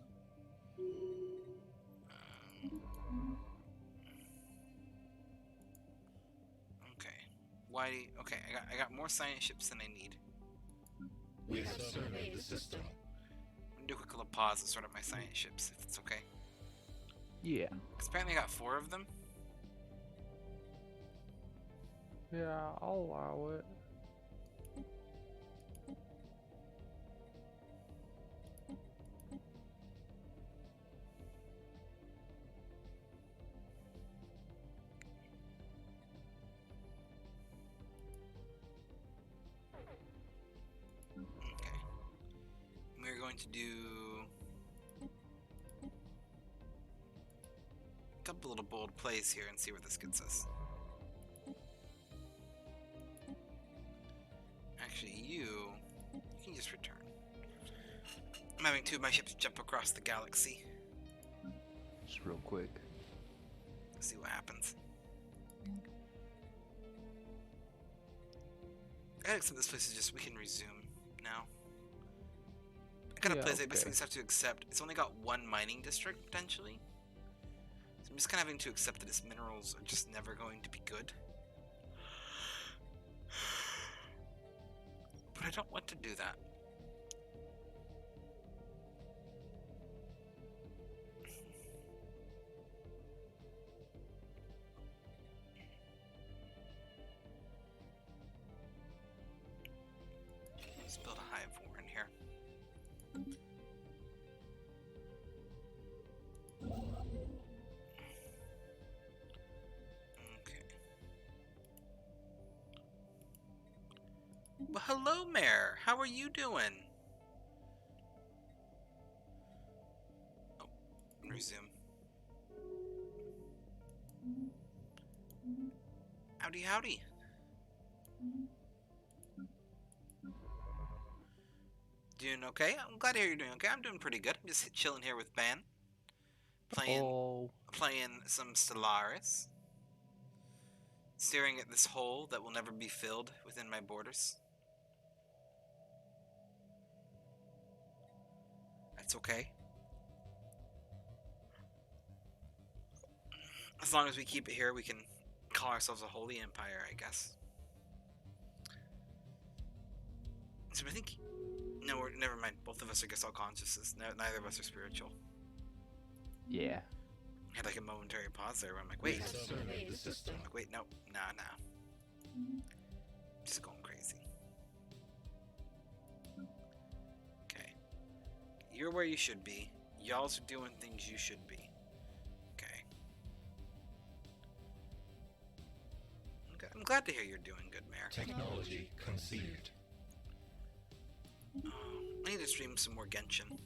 Okay. Why? Okay, I got more science ships than I need. We have surveyed the system. I'm gonna do a quick little pause and sort out my science ships, if it's okay. Yeah. Because apparently I got 4 of them. Yeah, I'll allow it. going to do a couple little bold plays here and see where this gets us. Actually, you can just return. I'm having 2 of my ships jump across the galaxy. Just real quick. Let's see what happens. I gotta accept this place is just, we can resume now. I got a place I basically just have to accept. It's only got 1 mining district, potentially. So I'm just kind of having to accept that its minerals are just never going to be good. But I don't want to do that. Let's build a hive war in here. Okay. Well, hello, Mayor. How are you doing? Oh, resume. Howdy, howdy. Doing okay? I'm glad to hear you're doing okay. I'm doing pretty good. I'm just chilling here with Ben. Playing some Stellaris. Staring at this hole that will never be filled within my borders. That's okay. As long as we keep it here, we can call ourselves a holy empire, I guess. So I think... No, never mind. Both of us are guess all consciousness. Neither of us are spiritual. Yeah. I had like a momentary pause there where I'm like, wait. I'm like, wait, no. Nah. Just going crazy. Okay. You're where you should be. Y'all's are doing things you should be. Okay. I'm glad to hear you're doing good, Mayor. Technology conceived. I need to stream some more Genshin.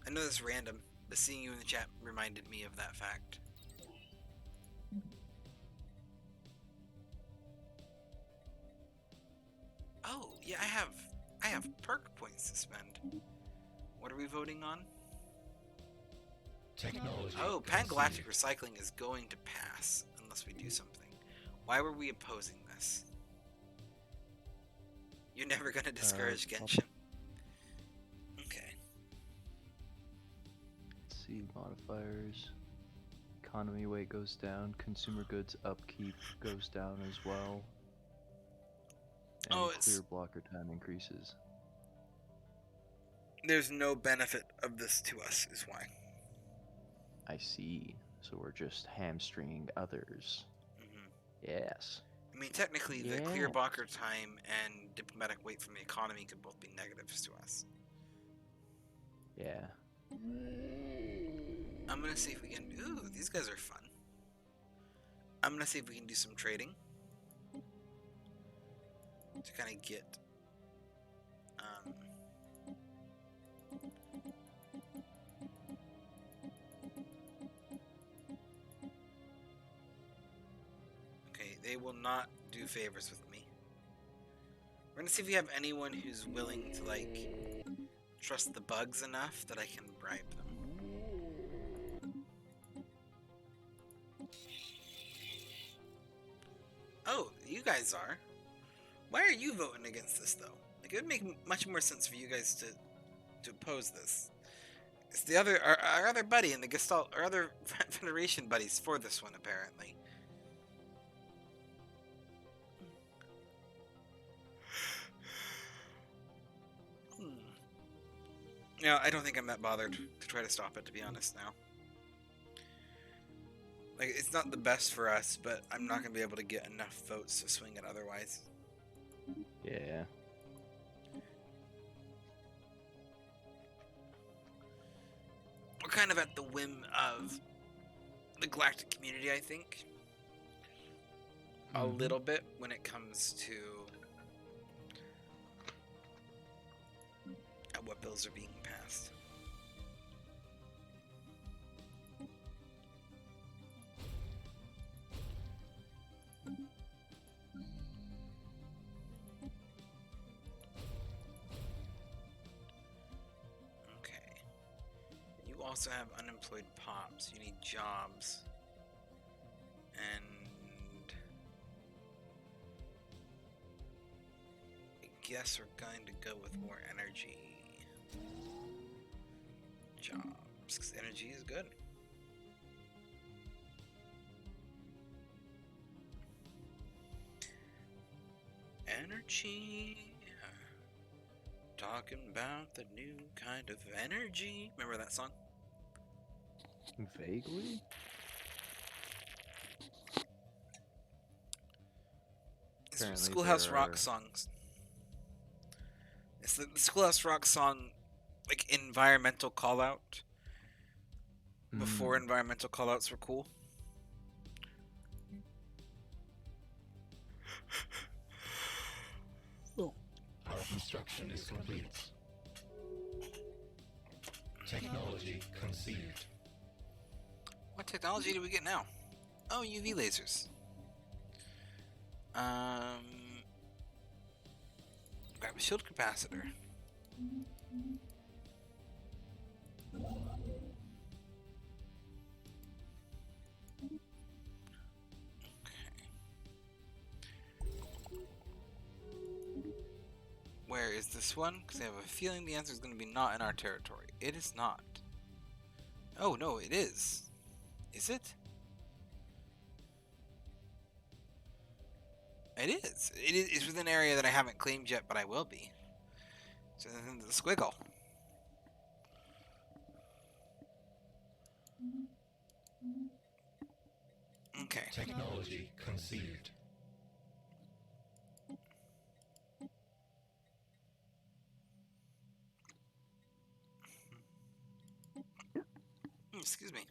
I know this is random, but seeing you in the chat reminded me of that fact. Oh, yeah, I have perk points to spend. What are we voting on? Technology. Oh, Pan-Galactic Recycling is going to pass unless we do something. Why were we opposing this? You're never gonna discourage Genshin. Okay. Let's see, modifiers. Economy weight goes down. Consumer goods upkeep goes down as well. And clear blocker time increases. There's no benefit of this to us, is why. I see. So we're just hamstringing others. Yes. I mean, technically, the clear blocker time and diplomatic weight from the economy could both be negatives to us. Yeah. I'm gonna see if we can... Ooh, these guys are fun. I'm gonna see if we can do some trading. To kind of get... Okay, they will not do favors with me. We're gonna see if we have anyone who's willing to, like, trust the bugs enough that I can bribe them. Oh, you guys are. Why are you voting against this, though? Like, it would make much more sense for you guys to oppose this. It's the other, our other buddy in the Gestalt, our other Federation buddies for this one, apparently. Yeah, I don't think I'm that bothered to try to stop it, to be honest, now. Like, it's not the best for us, but I'm not going to be able to get enough votes to swing it otherwise. Yeah. We're kind of at the whim of the galactic community, I think. A little bit when it comes to what bills are being passed. Okay. You also have unemployed pops. You need jobs. And I guess we're going to go with more energy. Jobs, because energy is good. Energy. Talking about the new kind of energy. Remember that song? Vaguely? It's from Apparently Schoolhouse there Rock are- songs. It's the Schoolhouse Rock song, like environmental call out. Before Hmm. environmental callouts were cool. Our construction is complete. Technology conceived. What technology do we get now? Oh, UV lasers. Grab a shield capacitor. Where is this one? Because I have a feeling the answer is going to be not in our territory. It is not. Oh, no, it is. Is it? It is. It's within an area that I haven't claimed yet, but I will be. So the squiggle. Okay. Technology conceived. Excuse me.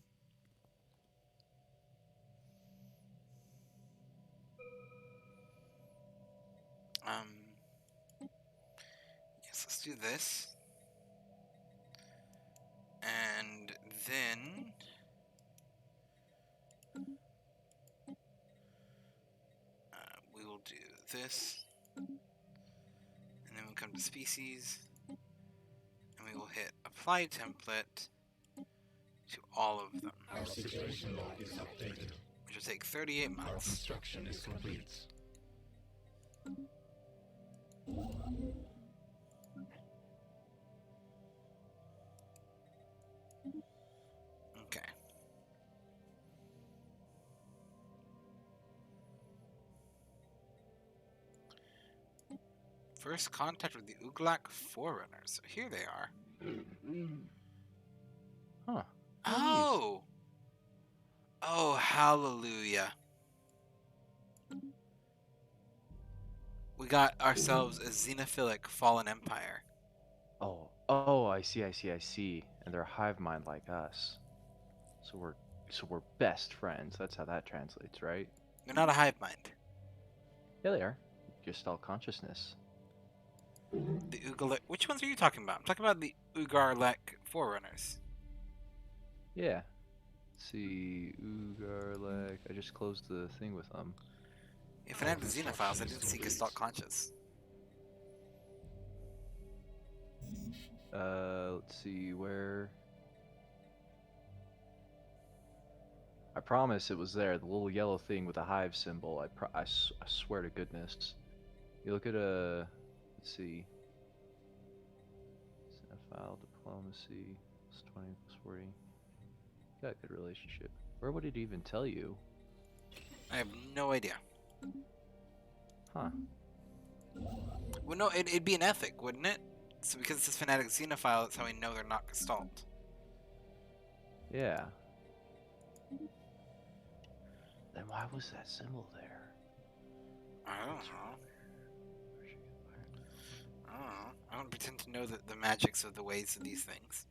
Yes, let's do this. And then we will do this. And then we'll come to species. And we will hit apply template to all of them. Our situation log is updated. Which will take 38 Our months. construction is complete. Okay. First contact with the Uglak Forerunners. So here they are. Huh. Oh! Oh, hallelujah. We got ourselves a xenophilic fallen empire. Oh, I see. And they're a hive mind like us. So we're best friends. That's how that translates, right? They're not a hive mind. Yeah, they are. Gestalt consciousness. The Ugalek. Which ones are you talking about? I'm talking about the Ugarlek Forerunners. Yeah. Let's see, Ugarlek. I just closed the thing with them. If it had the xenophiles, I didn't see Gestalt conscious. Let's see where. I promise it was there. The little yellow thing with the hive symbol. I swear to goodness. You look at let's see. File diplomacy. Plus 20 plus 40. Got a good relationship. Where would it even tell you? I have no idea. Huh. Well, no, it'd be an ethic, wouldn't it? So because it's a fanatic xenophile, that's how we know they're not Gestalt. Yeah. Then why was that symbol there? I don't know. I don't pretend to know the magics of the ways of these things.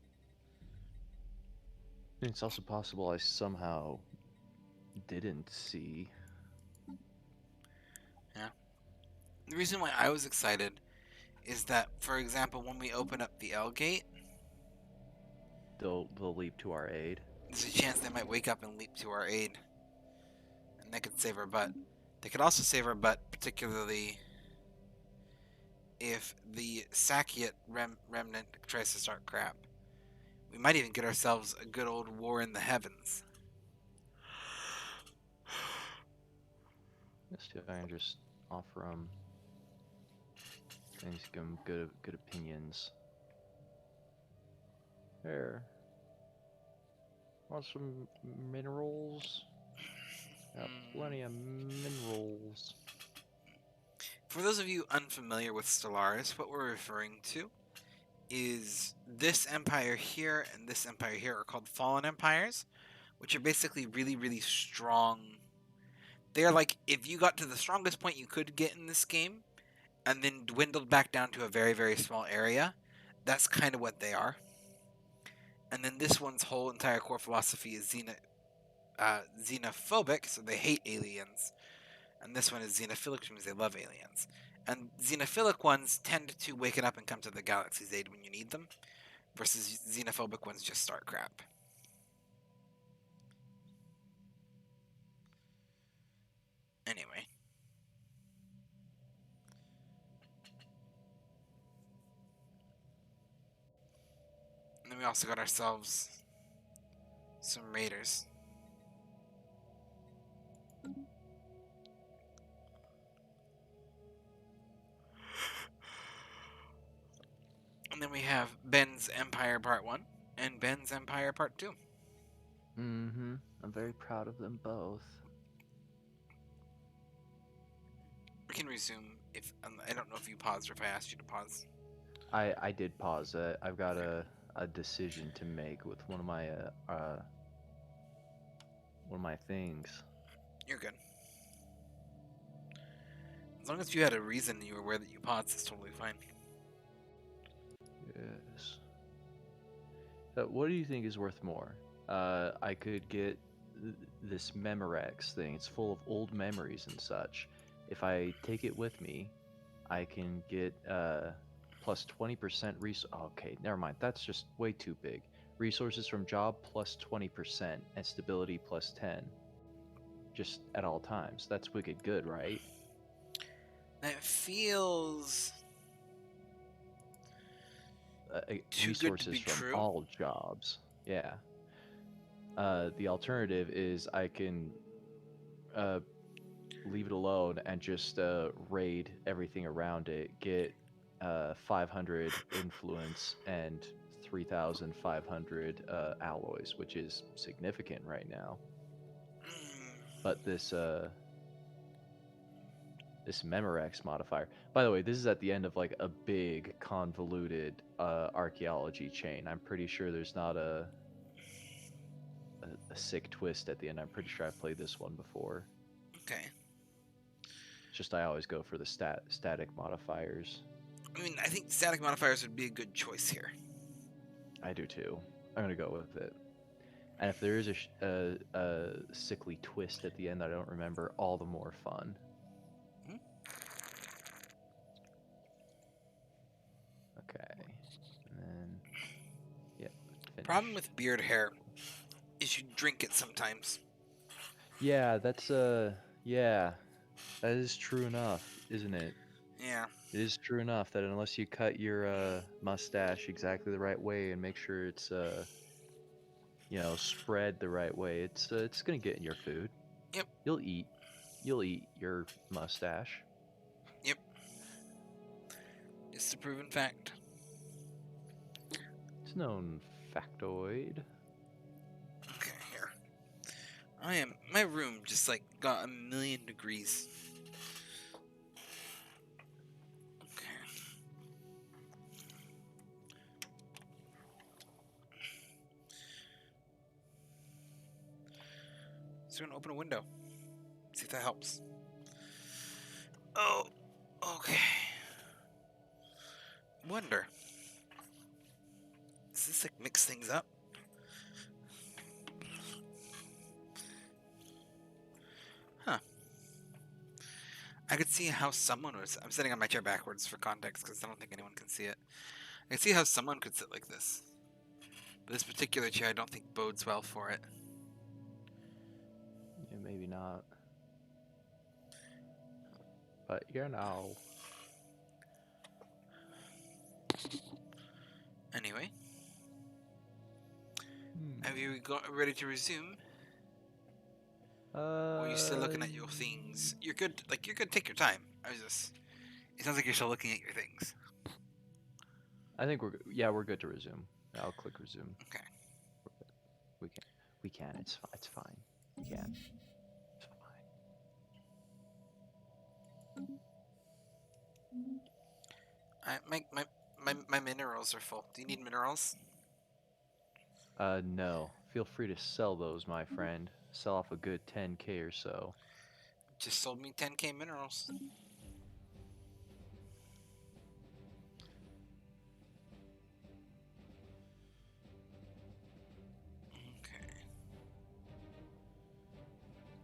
It's also possible I somehow didn't see. Yeah. The reason why I was excited is that, for example, when we open up the L gate, They'll leap to our aid. there's a chance they might wake up and leap to our aid, and that could save our butt. They could also save our butt, particularly if the Sakiot remnant tries to start crap. We might even get ourselves a good old war in the heavens. Let's see if I can just offer them things, give them good opinions. There. Want some minerals? Got plenty of minerals. For those of you unfamiliar with Stellaris, what we're referring to is this empire here and this empire here are called Fallen Empires, which are basically really, really strong. They're like, if you got to the strongest point you could get in this game, and then dwindled back down to a very, very small area, that's kind of what they are. And then this one's whole entire core philosophy is xenophobic, so they hate aliens. And this one is xenophilic, which means they love aliens. And xenophilic ones tend to wake it up and come to the galaxy's aid when you need them, versus xenophobic ones just start crap. Anyway. And then we also got ourselves some raiders. And then we have Ben's Empire Part 1 and Ben's Empire Part 2. Mm-hmm. I'm very proud of them both. We can resume if I don't know if you paused or if I asked you to pause. I did pause. I've got a decision to make with one of my things. You're good. As long as you had a reason and you were aware that you paused, it's totally fine. Yes. What do you think is worth more? I could get this Memorex thing. It's full of old memories and such. If I take it with me, I can get plus 20% okay, never mind. That's just way too big. Resources from job plus 20% and stability plus 10. Just at all times. That's wicked good, right? That feels too good to resources be from true. all jobs. Yeah. The alternative is I can leave it alone and just raid everything around it, get 500 influence and 3,500 alloys, which is significant right now. But this Memorex modifier. By the way, this is at the end of like a big convoluted archaeology chain. I'm pretty sure there's not a sick twist at the end. I'm pretty sure I've played this one before. Okay. It's just I always go for the static modifiers. I mean, I think static modifiers would be a good choice here. I do too. I'm gonna go with it. And if there is a sickly twist at the end that I don't remember, all the more fun. Okay. And then, yeah. Finish. Problem with beard hair is you drink it sometimes. Yeah, that's yeah. That is true enough, isn't it? Yeah. It is true enough that unless you cut your mustache exactly the right way and make sure it's spread the right way, it's gonna get in your food. Yep. You'll eat your mustache. Yep. It's a proven fact. It's known factoid. Okay, here. My room just like got 1,000,000 degrees. Okay. So we're gonna open a window. See if that helps. Oh, okay. Wonder. Does this like mix things up? Huh. I could see how someone was. I'm sitting on my chair backwards for context because I don't think anyone can see it. I can see how someone could sit like this. But this particular chair, I don't think bodes well for it. Yeah, maybe not. But you know. Anyway, have you got ready to resume? Or are you still looking at your things? You're good. Like you're good. Take your time. I was just. It sounds like you're still looking at your things. I think we're good to resume. I'll click resume. Okay. We can. It's fine. We can. It's fine. My minerals are full. Do you need minerals? No. Feel free to sell those, my friend. Sell off a good 10K or so. Just sold me 10K minerals. Okay.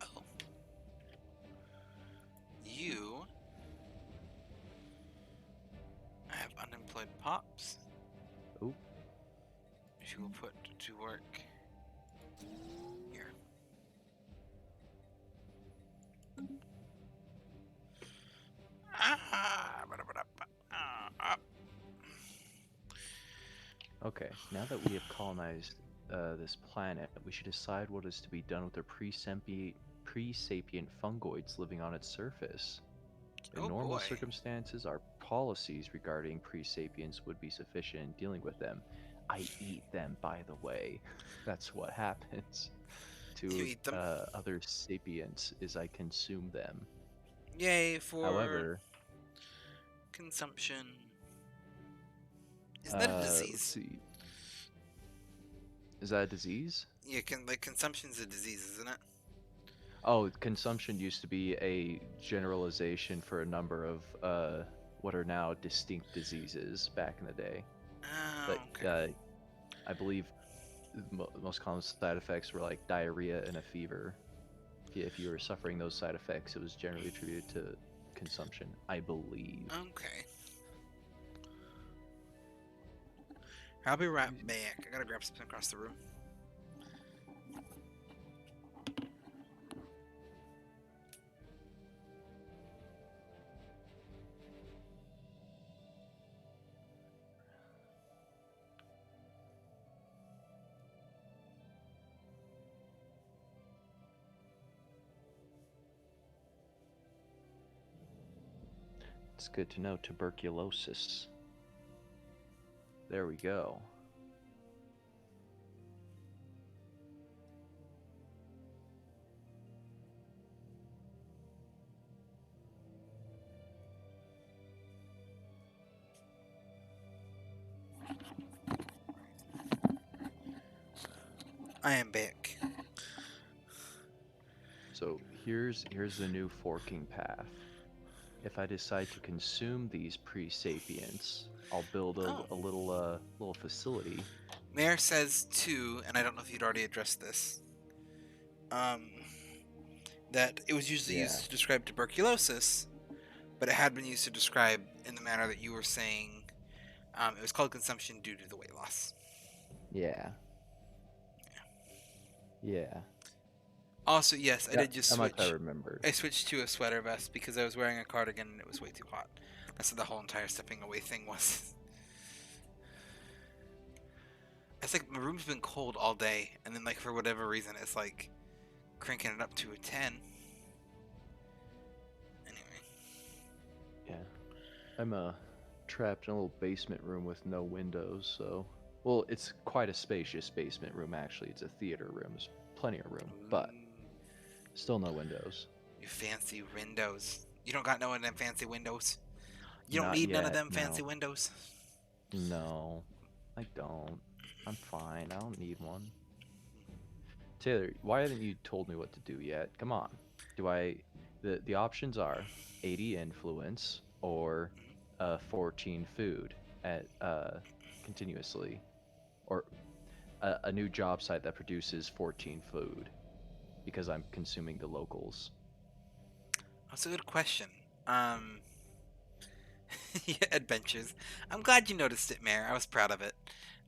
Oh. You have unemployed pops. Ooh. Which you will put to work here. Okay, now that we have colonized this planet, we should decide what is to be done with the pre-sapient fungoids living on its surface. In Oh normal boy. circumstances, our policies regarding pre-sapiens would be sufficient in dealing with them. I eat them, by the way. That's what happens You to eat them? other sapiens, is I consume them. Yay for However, consumption. Isn't that a let's disease? see. Is that a disease? Yeah, consumption's a disease, isn't it? Oh, consumption used to be a generalization for a number of what are now distinct diseases back in the day. Oh, But okay. I believe the most common side effects were like diarrhea and a fever. If you were suffering those side effects, it was generally attributed to consumption, I believe. Okay. I'll be right back. I gotta grab something across the room. It's good to know. Tuberculosis. There we go. I am back. So here's the new forking path. If I decide to consume these pre-sapients, I'll build a little facility. Mayor says too, and I don't know if you'd already addressed this. That it was usually used to describe tuberculosis, but it had been used to describe in the manner that you were saying. It was called consumption due to the weight loss. Yeah. Yeah. Also, yes, I did just How much I switch. remembered. I switched to a sweater vest because I was wearing a cardigan and it was way too hot. That's what the whole entire stepping away thing was. It's like my room's been cold all day, and then like for whatever reason, it's like cranking it up to a 10. Anyway. Yeah. I'm trapped in a little basement room with no windows, so well, it's quite a spacious basement room actually. It's a theater room. There's plenty of room, but still no windows. You fancy windows. You don't got no of them fancy windows. You don't Not need none of yet, them no. fancy windows. No, I don't. I'm fine. I don't need one. Taylor, why haven't you told me what to do yet? Come on. The options are 80 influence or 14 food at continuously, or a new job site that produces 14 food because I'm consuming the locals. That's a good question. Um, yeah, Ad-Ben-Tures. I'm glad you noticed it, Mayor. I was proud of it.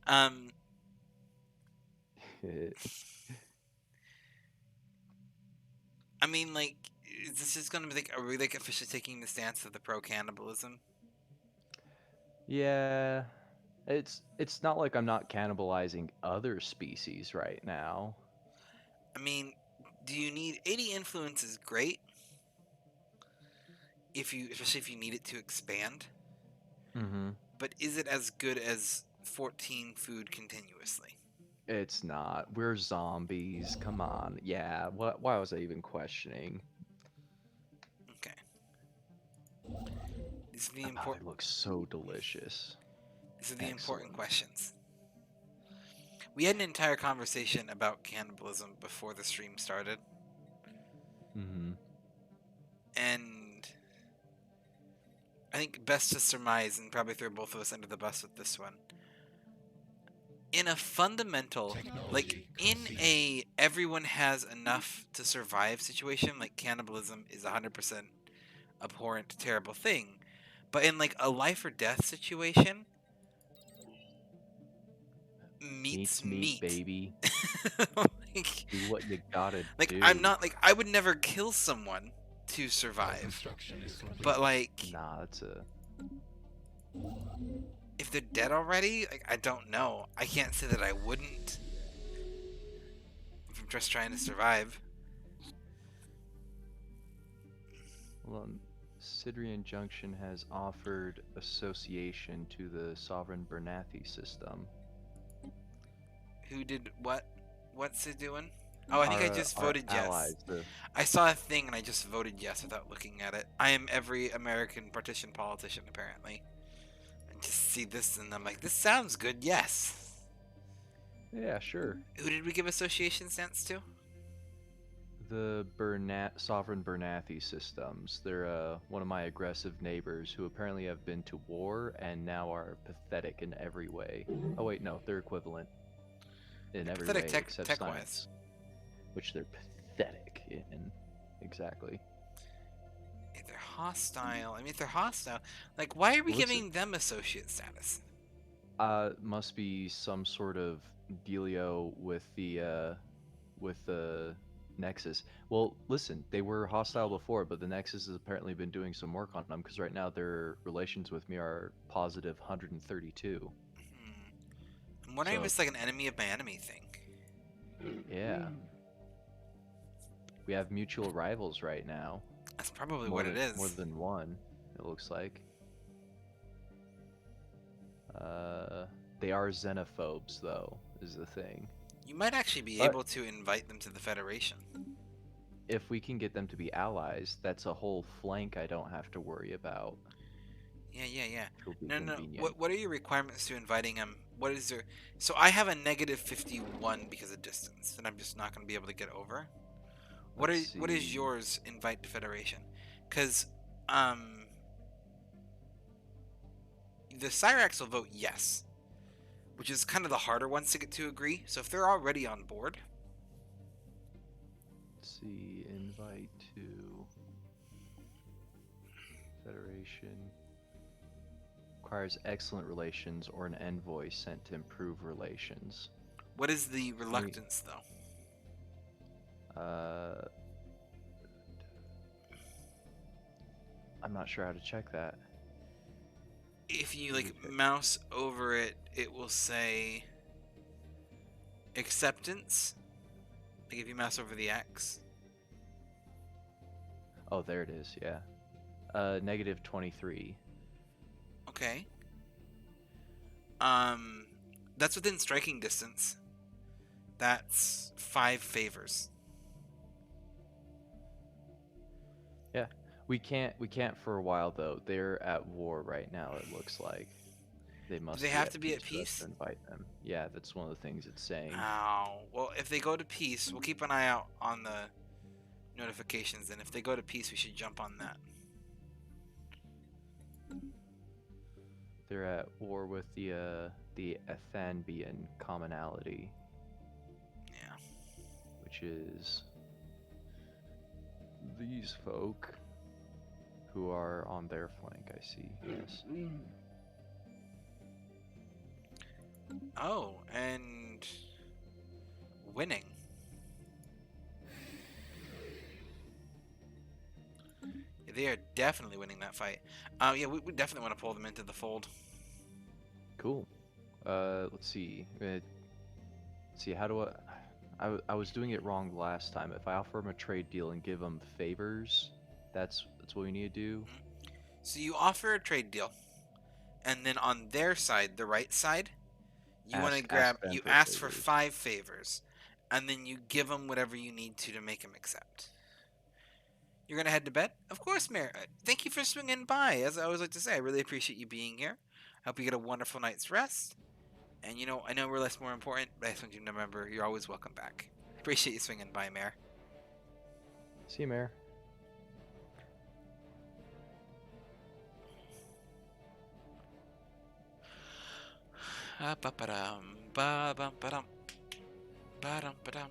Um, I mean, like, is this just gonna be like, are we like officially taking the stance of the pro-cannibalism? Yeah, it's not like I'm not cannibalizing other species right now. I mean, do you need 80 influence is great if you, especially if you need it to expand, Mm-hmm. but is it as good as 14 food continuously? It's not. We're zombies. Come on. Yeah. What? Why was I even questioning? Okay. These are the Oh, important. it looks so delicious. These are the important Excellent. questions. We had an entire conversation about cannibalism before the stream started, Mm-hmm. and I think best to surmise and probably throw both of us under the bus with this one. In a fundamental, like Technology in conceived. a everyone has enough to survive situation, like cannibalism is 100% abhorrent, terrible thing. But in like a life or death situation, meat's Meat's meat, meat. baby. like, Do what you gotta like I'm do. not like I would never kill someone to All survive. construction is complete. But like Nah, that's a. if they're dead already, like I don't know. I can't say that I wouldn't. If I'm just trying to survive. Hold on. Sidrian Junction has offered association to the Sovereign Bernathi system. Who did what? What's it doing? Oh, I think I just Our voted yes. allies, the I saw a thing and I just voted yes without looking at it. I am every American partition politician apparently. I just see this and I'm like, this sounds good, yes. yeah, sure. Who did we give association stance to? The Sovereign Bernathi systems. They're one of my aggressive neighbors who apparently have been to war and now are pathetic in every way. Oh wait, no, they're equivalent in every Pathetic way except tech-wise. science, which they're pathetic in. Exactly. If they're hostile, I mean, if they're hostile, like, why are we Well, listen. giving them associate status? Must be some sort of dealio with the Nexus. Well, listen, they were hostile before, but the Nexus has apparently been doing some work on them because right now their relations with me are positive 132. I'm wondering if So it's like an enemy of my enemy thing. yeah, we have mutual rivals right now. That's probably what it is. More than one, it looks like. They are xenophobes, though, is the thing. You might actually be But- able to invite them to the Federation. If we can get them to be allies, that's a whole flank I don't have to worry about. Yeah, yeah, yeah. Which will be No, no. convenient. What are your requirements to inviting them? What is there? So I have a negative 51 because of distance, and I'm just not going to be able to get over. What Let's is see. yours? Invite to Federation, because the Cyrax will vote yes, which is kind of the harder ones to get to agree. So if they're already on board, Let's see, invite to Federation. Requires excellent relations or an envoy sent to improve relations. what is the reluctance though? I'm not sure how to check that. If you like Okay. mouse over it, it will say acceptance. Like if you mouse over the X. Oh, there it is, yeah. Negative 23. Okay. That's within striking distance. That's 5 favors. Yeah. We can't for a while though. They're at war right now, it looks like. They must they have to be at for us peace? to invite them. Yeah, that's one of the things it's saying. Ow. Well, if they go to peace, we'll keep an eye out on the notifications, and if they go to peace, we should jump on that. They're at war with the Athanbian commonality, Yeah. which is these folk who are on their flank. I see. Yes. Oh, and winning. Yeah, they are definitely winning that fight. Yeah, we definitely want to pull them into the fold. Cool. Let's see. Let's see. How do I was doing it wrong last time. If I offer them a trade deal and give them favors, that's what we need to do. So you offer a trade deal, and then on their side, the right side, you want to Ask them you for ask for favors. 5 favors, and then you give them whatever you need to make them accept. You're gonna head to bed? Of course, Mayor. Thank you for swinging by. As I always like to say, I really appreciate you being here. I hope you get a wonderful night's rest. And you know, I know we're less more important, but I just want you to remember you're always welcome back. Appreciate you swinging by, Mayor. See you, Mayor. Ba-ba-dum, ba-bum-ba-dum, ba-dum-ba-dum.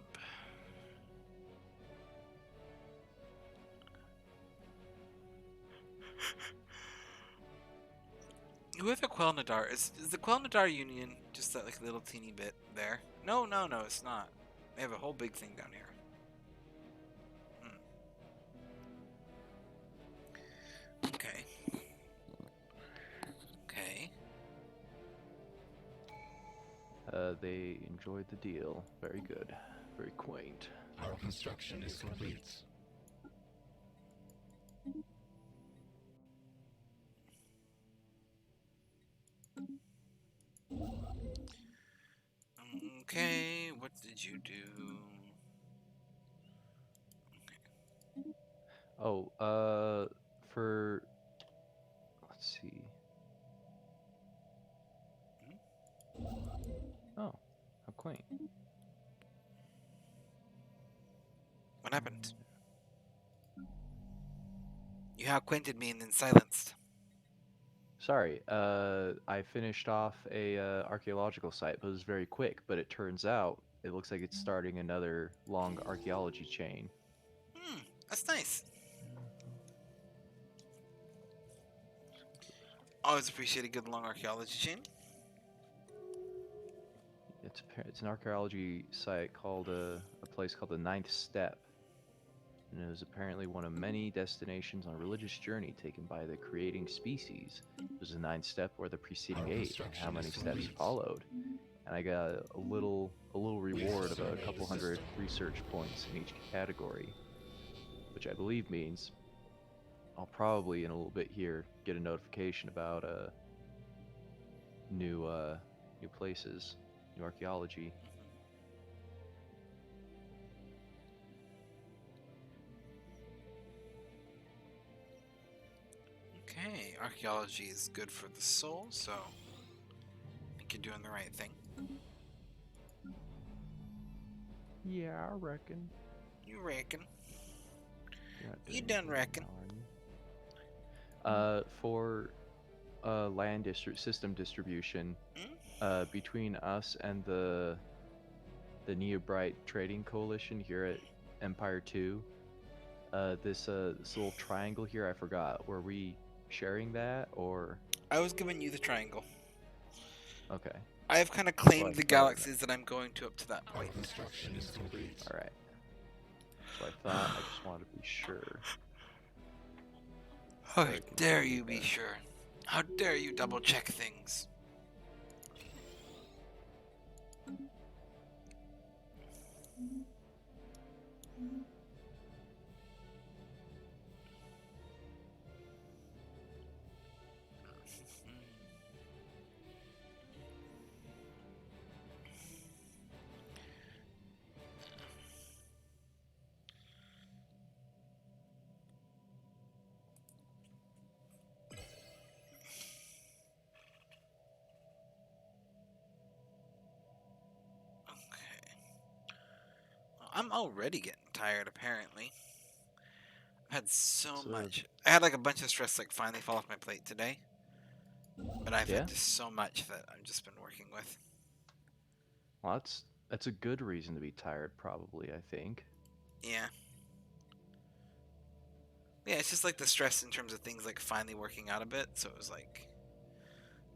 Who are the Quelnadar? Is the Quelnadar Union just that like little teeny bit there? No, it's not. They have a whole big thing down here. Okay. Okay. They enjoyed the deal. Very good. Very quaint. Our construction is complete. Okay, what did you do? Oh, for let's see. Oh, how quaint. What happened? You outquinted me and then silenced. Sorry, I finished off a archaeological site, but it was very quick. But it turns out it looks like it's starting another long archaeology chain. That's nice. Always appreciate a good long archaeology chain. It's an archaeology site called a place called the Ninth Step, and it was apparently one of many destinations on a religious journey taken by the creating species. There's a ninth step where the preceding Our 8 and construction how many is steps complete. followed. And I got a little reward of a couple hundred research points in each category, which I believe means I'll probably in a little bit here get a notification about new places, new archaeology. Okay, archaeology is good for the soul, so I think you're doing the right thing. Yeah, I reckon. You reckon? You're not You doing done anything reckon? now, are you? For land system distribution, between us and the Neobrite Trading Coalition here at Empire 2, this little triangle here, I forgot. Were we sharing that or? I was giving you the triangle. Okay. I have kind of Well, I claimed the thought I galaxies that I'm going to up to that Our point. construction is complete. All right. So I thought I just wanted to be sure. How I can dare see you be that. sure? How dare you double check things? Okay. Well, I'm already getting tired, apparently. I had so So, much. I had like a bunch of stress like finally fall off my plate today. But I've yeah. had just so much that I've just been working with. Well, that's a good reason to be tired, probably. I think. Yeah. Yeah, it's just like the stress in terms of things like finally working out a bit. So it was like,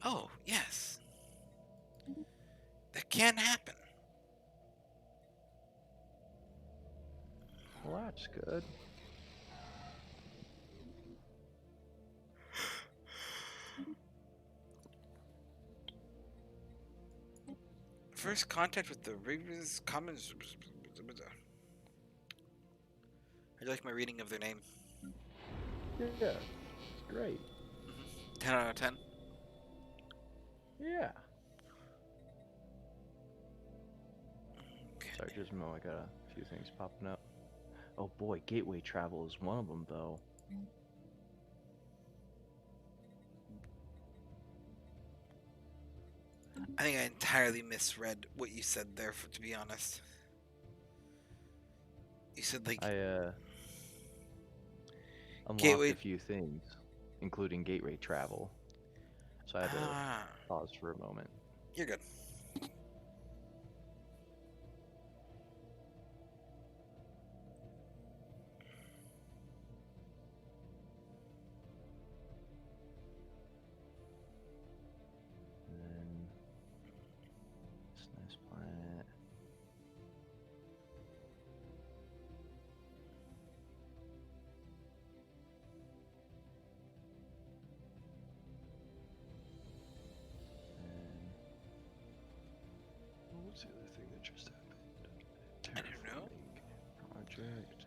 oh yes, that can happen. Well, that's good. First contact with the Ravens Commons. I like my reading of their name. Yeah, it's great. 10 out of 10. Yeah. Okay. Sorry, just a moment. I got a few things popping up. Oh boy, gateway travel is one of them, though. I think I entirely misread what you said there, to be honest. You said like I unlocked gateway. a few things, including gateway travel. So I had to Ah, pause for a moment. you're good. And then this nice planet. And what was the other thing that just happened? I don't know. Terraforming project.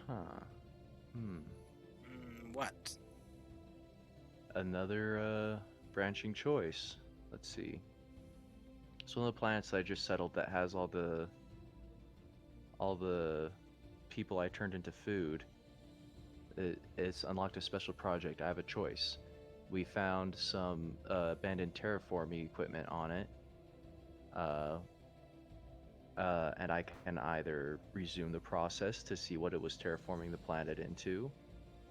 Huh. What? Another branching choice. Let's see. So one of the planets I just settled that has all the people I turned into food. It's unlocked a special project. I have a choice. We found some abandoned terraforming equipment on it. And I can either resume the process to see what it was terraforming the planet into,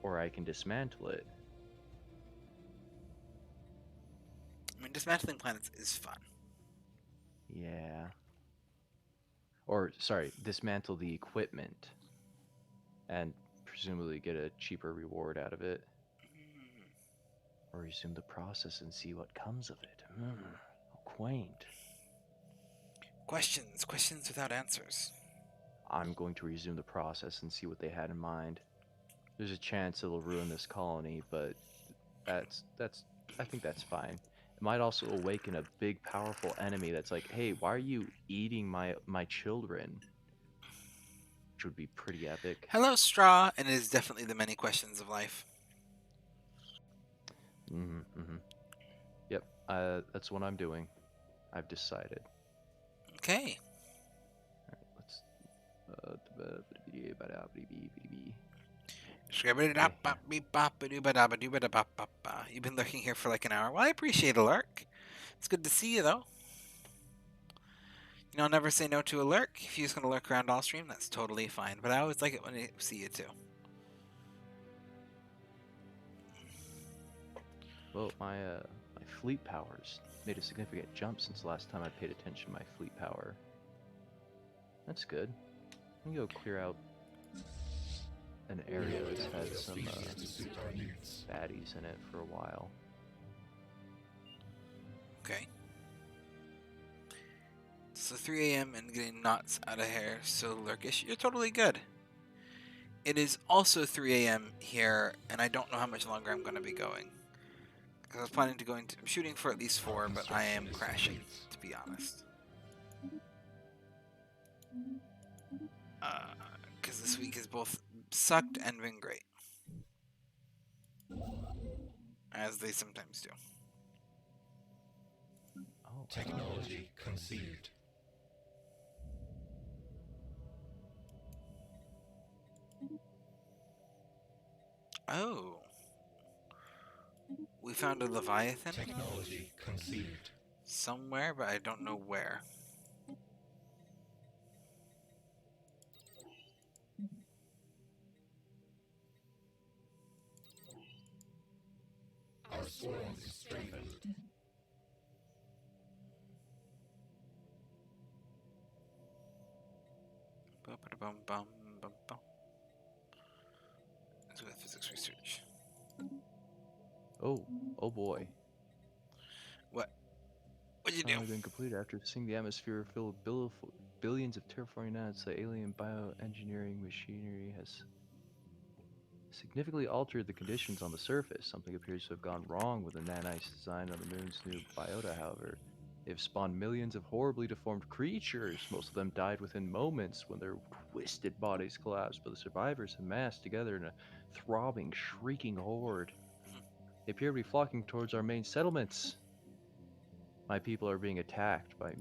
or I can dismantle it. I mean, dismantling planets is fun. Yeah. Or, sorry, dismantle the equipment and presumably get a cheaper reward out of it. Or resume the process and see what comes of it. How quaint. Questions without answers. I'm going to resume the process and see what they had in mind. There's a chance it'll ruin this colony, but that's I think that's fine. It might also awaken a big powerful enemy that's like, "Hey, why are you eating my children?" Which would be pretty epic. Hello, Straw, and it is definitely the many questions of life. Mm-hmm. Yep, that's what I'm doing. I've decided. Okay. All right, let's You've been lurking here for like an hour. Well, I appreciate a lurk. It's good to see you, though. You know, I'll never say no to a lurk. If you're just going to lurk around all stream, that's totally fine. But I always like it when I see you, too. Well, my fleet power's made a significant jump since the last time I paid attention to my fleet power. That's good. I'm gonna go clear out an area that's had some baddies in it for a while. Okay. So 3 a.m. and getting knots out of hair, so lurkish. You're totally good. It is also 3 a.m. here, and I don't know how much longer I'm going to be going. Because I was planning to go into... I'm shooting for at least 4, but I am crashing, to be honest. Because this week has both sucked and been great. As they sometimes do. Oh, Technology conceived. Oh. We found a Leviathan Technology conceived. somewhere, but I don't know where. Our swarms strengthened. bum, bum, bum, bum. Let's go with physics research. Oh boy. What? What'd you do? Finally been completed after seeing the atmosphere filled with billions of terraforming nanots. The alien bioengineering machinery has significantly altered the conditions on the surface. Something appears to have gone wrong with the nanites design on the moon's new biota, however. They've spawned millions of horribly deformed creatures. Most of them died within moments when their twisted bodies collapsed, but the survivors have massed together in a throbbing, shrieking horde. They appear to be flocking towards our main settlements. My people are being attacked by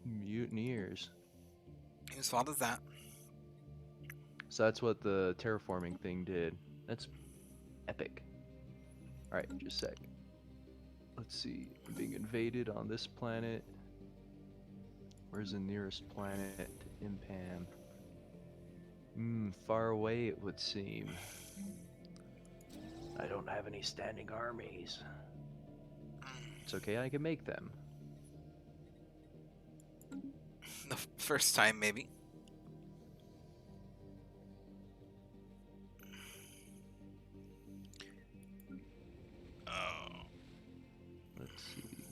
mutineers. Whose fault is that? So that's what the terraforming thing did. That's epic. Alright, just a sec. Let's see. I'm being invaded on this planet. Where's the nearest planet to Impam? Far away it would seem. I don't have any standing armies. It's okay, I can make them. The first time, maybe. Oh. Let's see.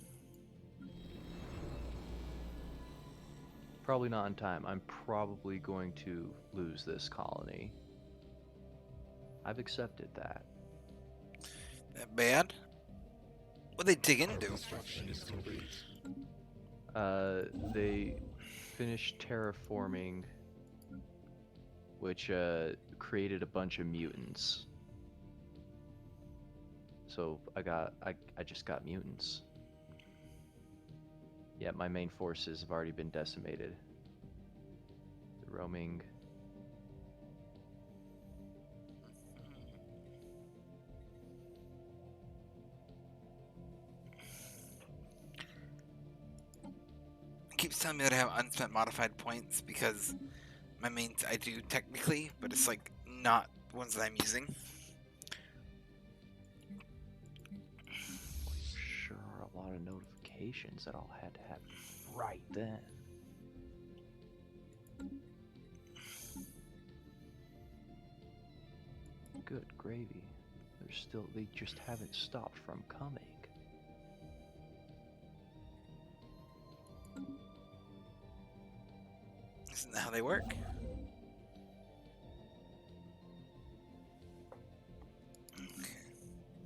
Probably not in time. I'm probably going to lose this colony. I've accepted that. That bad? What they dig Our into? construction is complete. They finished terraforming, which created a bunch of mutants. So I just got mutants. Yeah, my main forces have already been decimated. The roaming. It keeps telling me that I have unspent modified points because my mains I do technically, but it's like not ones that I'm using. Sure are a lot of notifications that all had to happen right then. Good gravy. They just haven't stopped from coming. Isn't that how they work?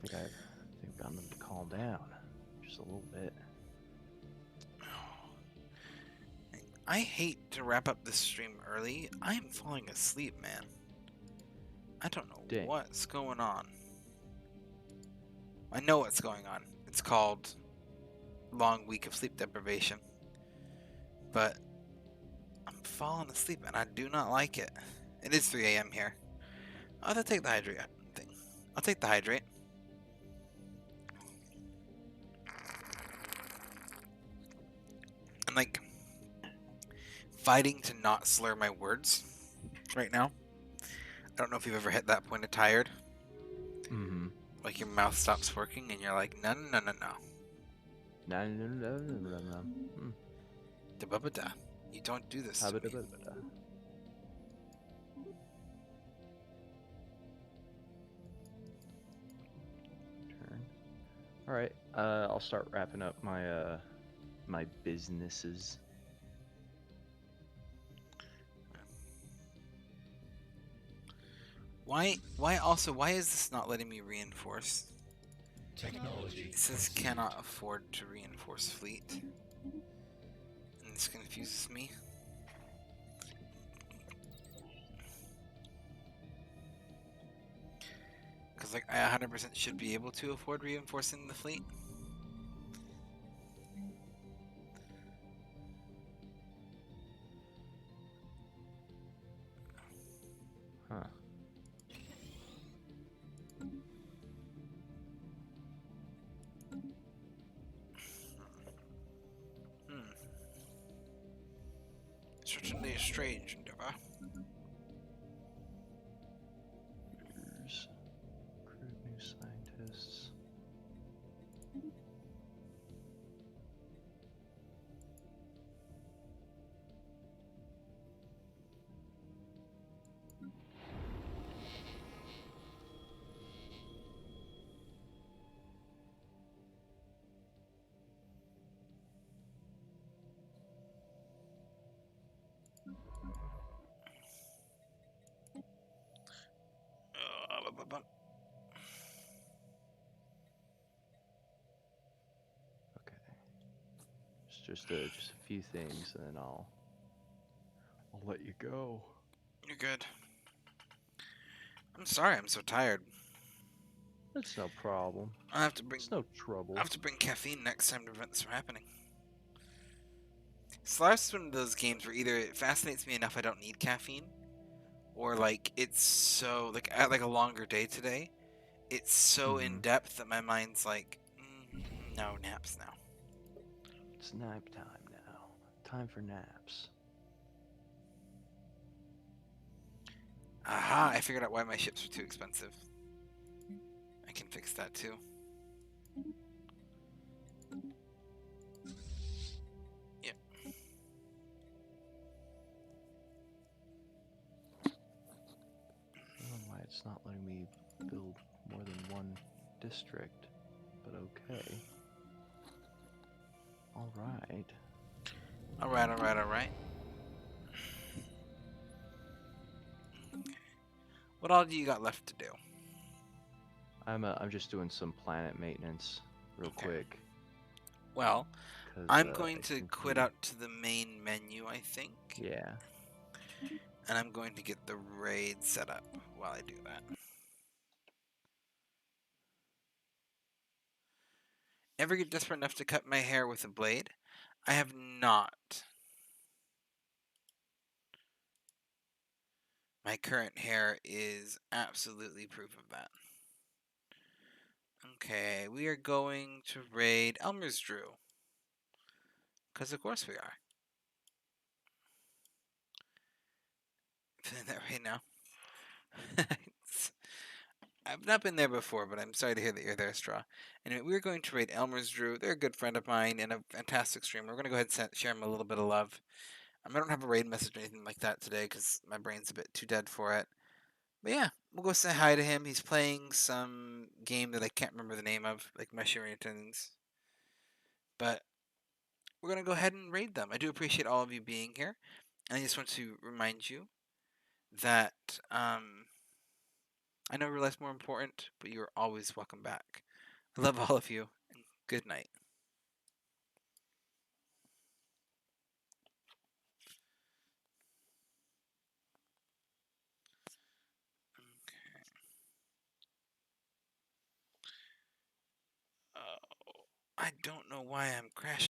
Okay. I think I've gotten them to calm down just a little bit. I hate to wrap up this stream early. I am falling asleep, man. I don't know Dang. what's going on. I know what's going on. It's called long week of sleep deprivation. But I'm falling asleep and I do not like it. It is 3 a.m. here. I'll have to take the hydrate thing. I'll take the hydrate. I'm like fighting to not slur my words right now. I don't know if you've ever hit that point of tired. Mm-hmm. Like your mouth stops working and you're like, no, no, no, no, no. No. Da-ba-ba-da. You don't do this to me. Turn. All right. I'll start wrapping up my my businesses. Why is this not letting me reinforce? Technology. It says cannot afford to reinforce fleet. And this confuses me. Because like I 100% should be able to afford reinforcing the fleet. Huh. Certainly a strange endeavor. Recruit new scientists. just a few things, and then I'll let you go. You're good. I'm sorry, I'm so tired. That's no problem. I have to bring It's no trouble. I have to bring caffeine next time to prevent this from happening. Stellaris is one of those games where either it fascinates me enough I don't need caffeine, or like it's so like I had like a longer day today. It's so in depth that my mind's like, no naps now. It's nap time now. Time for naps. Aha! I figured out why my ships are too expensive. I can fix that too. Yep. I don't know why it's not letting me build more than one district, but okay. Alright. Alright. What all do you got left to do? I'm just doing some planet maintenance real quick. Well, 'Cause, I'm going I to think quit out to the main menu, I think. Yeah. And I'm going to get the raid set up while I do that. Ever get desperate enough to cut my hair with a blade? I have not. My current hair is absolutely proof of that. Okay, we are going to raid Elmer's Drew. Because of course we are. Feeling that right now. I've not been there before, but I'm sorry to hear that you're there, Straw. Anyway, we're going to raid Elmer's Drew. They're a good friend of mine and a fantastic streamer. We're going to go ahead and share him a little bit of love. I don't have a raid message or anything like that today because my brain's a bit too dead for it. But yeah, we'll go say hi to him. He's playing some game that I can't remember the name of, like Mushroomtons. But we're going to go ahead and raid them. I do appreciate all of you being here. And I just want to remind you that I know real life's more important, but you're always welcome back. I love all of you, and good night. Okay. I don't know why I'm crashing.